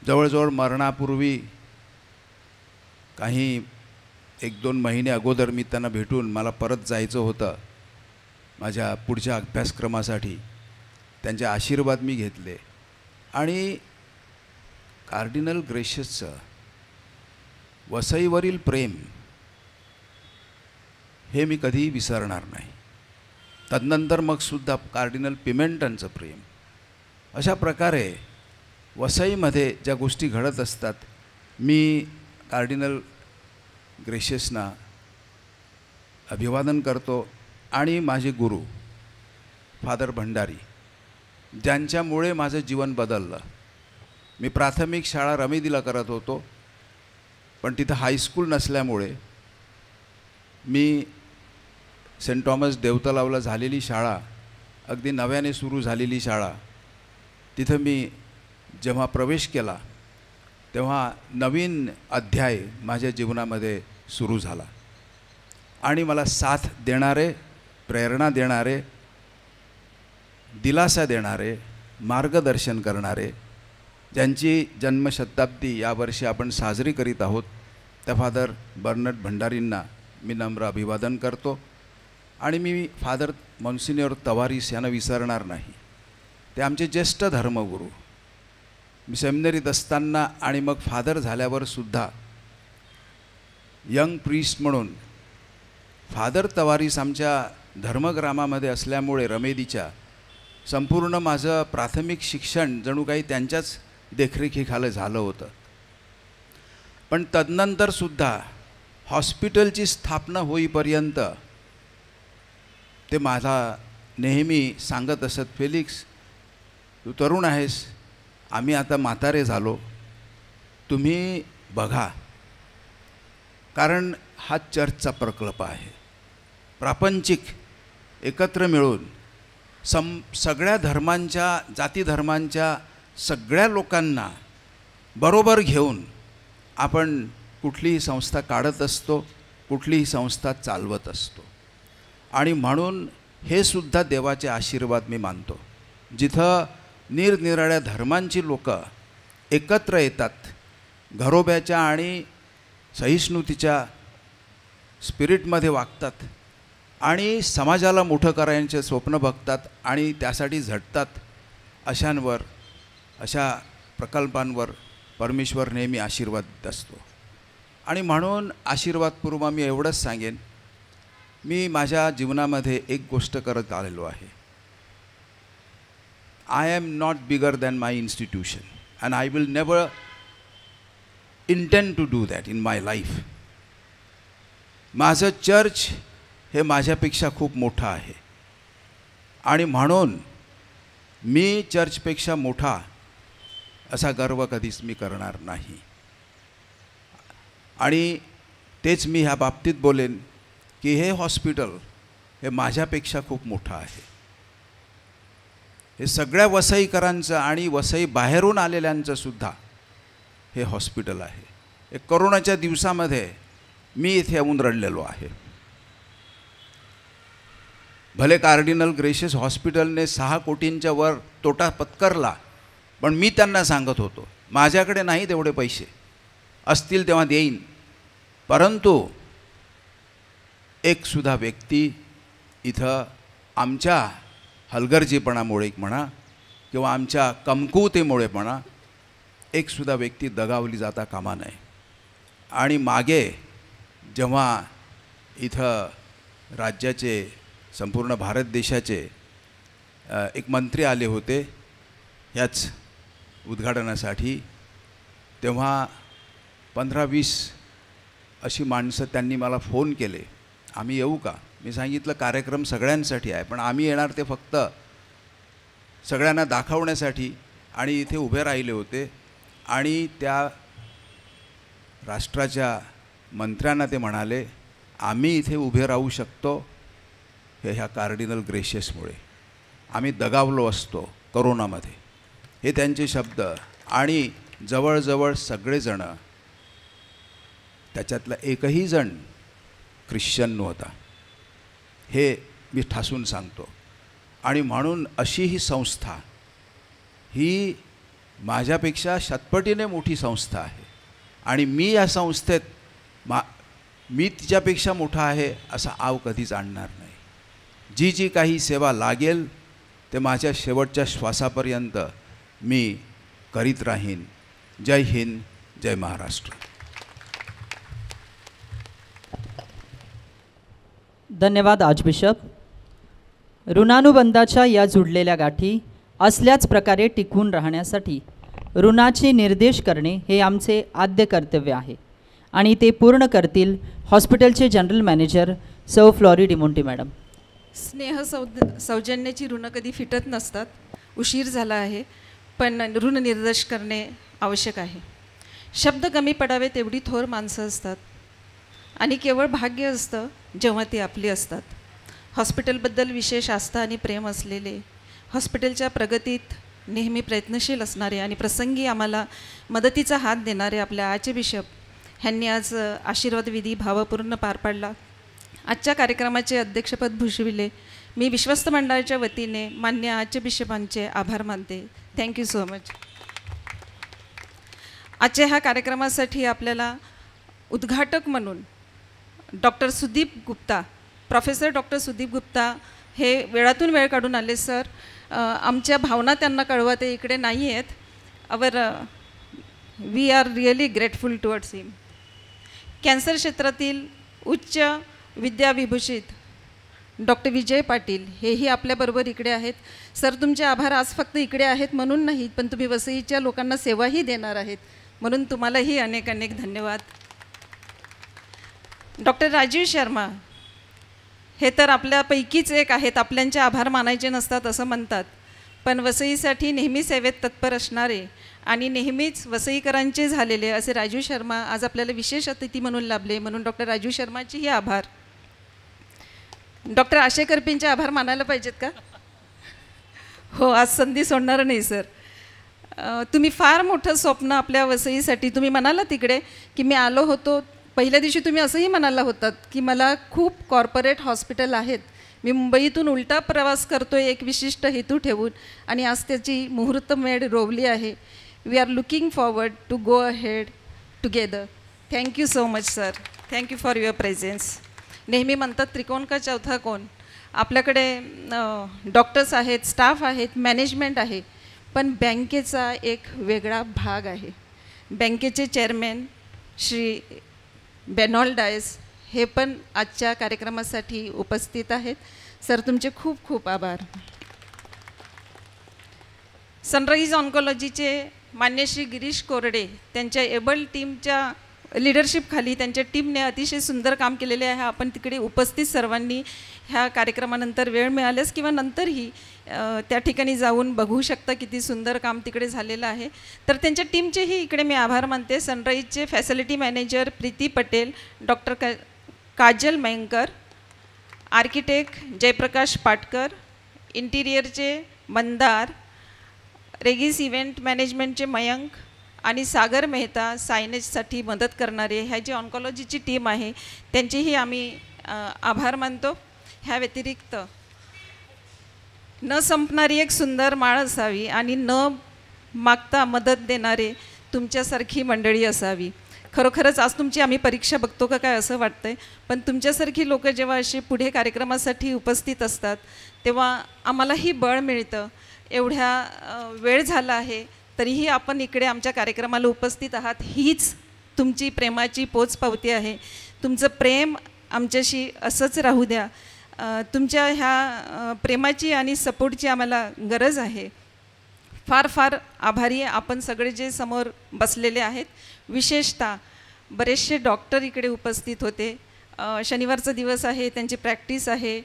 जवळजवळ मरणापूर्वी काही 1-2 महिने अगोदर मी त्यांना भेटून मला परत जायचं होतं माझ्या पुढच्या अभ्यासक्रमासाठी. त्यांचे आशीर्वाद मी घेतले आणि कार्डिनल ग्रेशियसचं वसईवरील प्रेम हे मी कधीही विसरणार नाही. तदनंतर मगसुद्धा कार्डिनल पिमेंटनचं प्रेम. अशा प्रकारे वसईमध्ये ज्या गोष्टी घडत असतात, मी कार्डिनल ग्रेशियसना अभिवादन करतो आणि माझे गुरु फादर भंडारी, ज्यांच्यामुळे माझं जीवन बदललं. मी प्राथमिक शाळा रमेदीला करत होतो, पण तिथं हायस्कूल नसल्यामुळे मी सेंट टॉमस देवतलावला झालेली शाळा, अगदी नव्याने सुरू झालेली शाळा, तिथं मी जेव्हा प्रवेश केला तेव्हा नवीन अध्याय माझ्या जीवनामध्ये सुरू झाला. आणि मला साथ देणारे, प्रेरणा देणारे, दिलासा देणारे, मार्गदर्शन करणारे, ज्यांची जन्मशताब्दी यावर्षी आपण साजरी करीत आहोत, त्या फादर बर्नड भंडारींना मी नम्र अभिवादन करतो. आणि मी फादर मॉन्सिन्योर तवारीस यांना विसरणार नाही. ते आमचे ज्येष्ठ धर्मगुरू. मी सेमिनरीत असताना आणि मग फादर झाल्यावर सुद्धा यंग प्रीस्ट म्हणून फादर तवारीस आमच्या धर्मग्रामामध्ये असल्यामुळे रमेदीच्या संपूर्ण माझं प्राथमिक शिक्षण जणू काही त्यांच्याच देखरेखीखाली झालं होतं. पण तदनंतरसुद्धा हॉस्पिटलची स्थापना होईपर्यंत ते मला नेहमी सांगत असत, फेलिक्स तू तरुण आहेस, आम्ही आता म्हातारे झालो, तुम्ही बघा. कारण हा चर्चचा प्रकल्प आहे. प्रापंचिक एकत्र मिळून सगळ्या धर्मांच्या, जाती धर्मांच्या सगळ्या लोकांना बरोबर घेऊन आपण कुठलीही संस्था काढत असतो, कुठलीही संस्था चालवत असतो. आणि म्हणून हे सुद्धा देवाचे आशीर्वाद मी मानतो. जिथं निरनिराळ्या धर्मांची लोक एकत्र येतात, घरोब्याच्या आणि सहिष्णुतेच्या स्पिरिटमध्ये वागतात आणि समाजाला मोठं करायचे स्वप्न बघतात आणि त्यासाठी झटतात, अशांवर, अशा प्रकल्पांवर परमेश्वर नेहमी आशीर्वाद देत असतो. आणि म्हणून आशीर्वादपूर्व मी एवढंच सांगेन, मी माझ्या जीवनामध्ये एक गोष्ट करत आलेलो आहे. I am not bigger than my institution and I will never intend to do that in my life. माझं चर्च हे माझ्यापेक्षा खूप मोठं आहे आणि म्हणून मी चर्चपेक्षा मोठा असा गर्व कधीच मी करणार नाही. आणि तेच मी ह्या बाबतीत बोलेन की हे हॉस्पिटल हे माझ्यापेक्षा खूप मोठं आहे. हे सगळ्या वसईकरांचं आणि वसई बाहेरून आलेल्यांचं सुद्धा हे हॉस्पिटल आहे. एक कोरोनाच्या दिवसामध्ये मी इथे येऊन रडलेलो आहे. भले कार्डिनल ग्रेशियस हॉस्पिटलने 6 कोटींच्या वर तोटा पत्करला, पण मी त्यांना सांगत होतो माझ्याकडे नाही तेवढे पैसे, असतील तेव्हा देईन. परंतु एकसुद्धा व्यक्ती इथं आमच्या हलगर्जीपणामुळे म्हणा किंवा आमच्या कमकुवतेमुळे म्हणा, एकसुद्धा व्यक्ती दगावली जाता कामा नये. आणि मागे जेव्हा इथं राज्याचे, संपूर्ण भारत देशाचे एक मंत्री आले होते ह्याच उद्घाटनासाठी, तेव्हा 15-20 अशी माणसं त्यांनी मला फोन केले, आम्ही येऊ का? मी सांगितलं कार्यक्रम सगळ्यांसाठी आहे, पण आम्ही येणार ते फक्त सगळ्यांना दाखवण्यासाठी. आणि इथे उभे राहिले होते आणि त्या राष्ट्राच्या मंत्र्यांना ते म्हणाले, आम्ही इथे उभे राहू शकतो हे ह्या कार्डिनल ग्रेशियसमुळे, आम्ही दगावलो असतो करोनामध्ये. हे त्यांचे शब्द. आणि जवळजवळ सगळेजण, त्याच्यातला एकही जण ख्रिश्चन नव्हता, हे मी ठासून सांगतो. आणि म्हणून अशी ही संस्था ही माझ्यापेक्षा शतपटीने मोठी संस्था आहे. आणि मी या संस्थेत मी तिच्यापेक्षा मोठा आहे असा आव कधीच आणणार नाही. जी जी काही सेवा लागेल ते माझ्या शेवटच्या श्वासापर्यंत मी करीत राहीन. जय हिंद, जय महाराष्ट्र. धन्यवाद आर्चबिशप. ऋणानुबंधाच्या या जुडलेल्या गाठी असल्याच प्रकारे टिकून राहण्यासाठी ऋणाचे निर्देश करणे हे आमचे आद्य कर्तव्य आहे आणि ते पूर्ण करतील हॉस्पिटलचे जनरल मॅनेजर सौ फ्लॉरी डिमोंटी मॅडम. सौजन्याची ऋणं कधी फिटत नसतात. उशीर झाला आहे, पण ऋण निर्देश करणे आवश्यक आहे. शब्द कमी पडावे तेवढी थोर माणसं असतात आणि केवळ भाग्य असतं जेव्हा ती आपली असतात. हॉस्पिटलबद्दल विशेष आस्था आणि प्रेम असलेले, हॉस्पिटलच्या प्रगतीत नेहमी प्रयत्नशील असणारे आणि प्रसंगी आम्हाला मदतीचा हात देणारे आपल्या आचे बिशप ह्यांनी आज आशीर्वाद विधी भावपूर्ण पार पाडला. आजच्या कार्यक्रमाचे अध्यक्षपद भूषविले. मी विश्वस्त मंडळाच्या वतीने मान्य आचे बिशपांचे आभार मानते. Thank you so much. आजच्या ह्या कार्यक्रमासाठी आपल्याला उद्घाटक म्हणून doctor Sudeep Gupta, professor doctor Sudeep Gupta हे वेळातून वेळ काढून आले. सर, आमच्या भावना त्यांना कळवा, ते इकडे नाही आहेत. We are really grateful towards him. Cancer क्षेत्रातील उच्च विद्याविभूषित डॉक्टर विजय पाटील हेही आपल्याबरोबर इकडे आहेत. सर, तुमचे आभार आज फक्त इकडे आहेत म्हणून नाही, पण तुम्ही वसईच्या लोकांना सेवाही देणार आहेत म्हणून तुम्हालाही अनेक अनेक धन्यवाद. डॉक्टर राजीव शर्मा हे तर आपल्यापैकीच एक आहेत. आपल्यांचे आभार मानायचे नसतात असं म्हणतात, पण वसईसाठी नेहमी सेवेत तत्पर असणारे आणि नेहमीच वसईकरांचे झालेले असे राजू शर्मा आज आपल्याला विशेष अतिथी म्हणून लाभले, म्हणून डॉक्टर राजू शर्माचेही आभार. डॉक्टर आशय करपेंचे आभार मानायला पाहिजेत का? हो, आज संधी सोडणार नाही सर. तुम्ही फार मोठं स्वप्न आपल्या वसईसाठी तुम्ही म्हणाला तिकडे की मी आलो होतो. पहिल्या दिवशी तुम्ही असंही म्हणाला होतात की मला खूप कॉर्पोरेट हॉस्पिटल आहेत, मी मुंबईतून उलटा प्रवास करतो आहे एक विशिष्ट हेतू ठेवून, आणि आज त्याची मुहूर्तमेढ रोवली आहे. We are looking forward to go ahead together. Thank you so much sir. Thank you for your presence. नेहमी म्हणतात त्रिकोण का चौथा कोण. आपल्याकडे डॉक्टर्स आहेत, स्टाफ आहेत, मॅनेजमेंट आहे, पण बँकेचा एक वेगळा भाग आहे. बँकेचे चेअरमॅन श्री बेनॉल डायस हे पण आजच्या कार्यक्रमासाठी उपस्थित आहेत. सर, तुमचे खूप खूप आभार. सनराईज ऑन्कॉलॉजीचे मान्य श्री गिरीश कोरडे त्यांच्या एबल टीमच्या लिडरशिपखाली त्यांच्या टीमने अतिशय सुंदर काम केलेले आहे. आपण तिकडे उपस्थित सर्वांनी ह्या कार्यक्रमानंतर वेळ मिळाल्यास किंवा नंतरही त्या ठिकाणी जाऊन बघू शकता किती सुंदर काम तिकडे झालेलं आहे. तर त्यांच्या टीमचेही इकडे मी आभार मानते. सनराईजचे facility manager Preeti Patel, doctor Kajal Mayankar, architect Jayprakash Patkar, इंटिरियरचे मंदार, रेगिस इव्हेंट मॅनेजमेंटचे मयंक आणि सागर मेहता सायनेजसाठी मदत करणारे ह्या जी ऑन्कॉलॉजीची टीम आहे त्यांचेही आम्ही आभार मानतो. ह्या व्यतिरिक्त न संपणारी एक सुंदर माळ असावी आणि न मागता मदत देणारे तुमच्यासारखी मंडळी असावी. खरोखरच आज तुमची आम्ही परीक्षा बघतो का काय असं वाटतं आहे, पण तुमच्यासारखी लोकं जेव्हा अशी पुढे कार्यक्रमासाठी उपस्थित असतात तेव्हा आम्हालाही बळ मिळतं. एवढ्या वेळ झाला आहे तरीही आपण इकडे आमच्या कार्यक्रमाला उपस्थित आहात, हीच तुमची प्रेमाची पोचपावती आहे. तुमचं प्रेम आमच्याशी असंच राहू द्या. तुमच्या ह्या प्रेमाची आणि सपोर्टची आम्हाला गरज आहे. फार फार आभारी आहे आपण सगळे जे समोर बसलेले आहेत. विशेषतः बरेचसे डॉक्टर इकडे उपस्थित होते. शनिवारचा दिवस आहे, त्यांची प्रॅक्टिस आहे,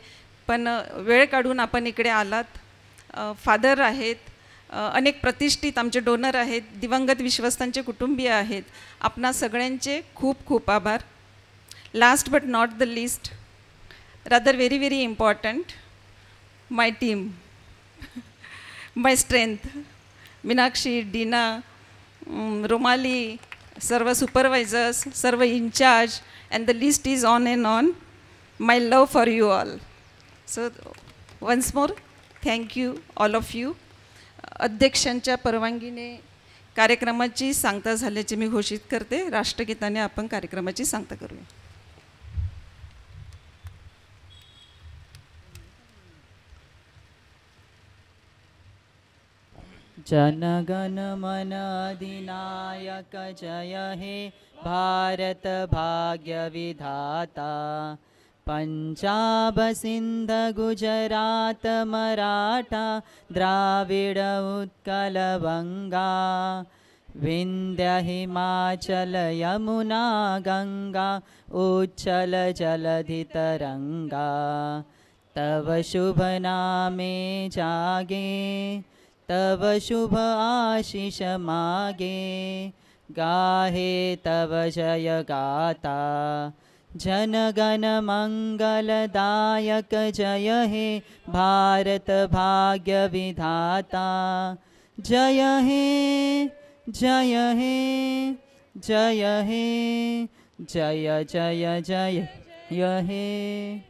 पण वेळ काढून आपण इकडे आलात. फादर आहेत, अनेक प्रतिष्ठित आमचे डोनर आहेत, दिवंगत विश्वस्तांचे कुटुंबीय आहेत. आपणा सगळ्यांचे खूप खूप आभार. Last but not the list, rather very important, my team, my strength, Meenakshi, Deena, Romali, सर्व सुपरवायझर्स, सर्व incharge, and the list is on and on. My love for you all. So once more, thank you all of you. अध्यक्षांच्या परवानगीने कार्यक्रमाची सांगता झाल्याचे मी घोषित करते. राष्ट्रगीताने आपण कार्यक्रमाची सांगता करूया. जनगण मन अधिनायक जय हे भारत भाग्य विधाता, पंजाब सिंध गुजरात मराठा द्राविड उत्कल बंगा विंध्य हिमाचल यमुना गंगा उच्चल जलधि तरंगा तव शुभ नामे जागे तव शुभ आशीष मागे गाहे तव जय गाता जन गण मंगलदायक जय हे भारत भाग्य विधाता जय हे जय हे जय हे जय जय जय जय हे।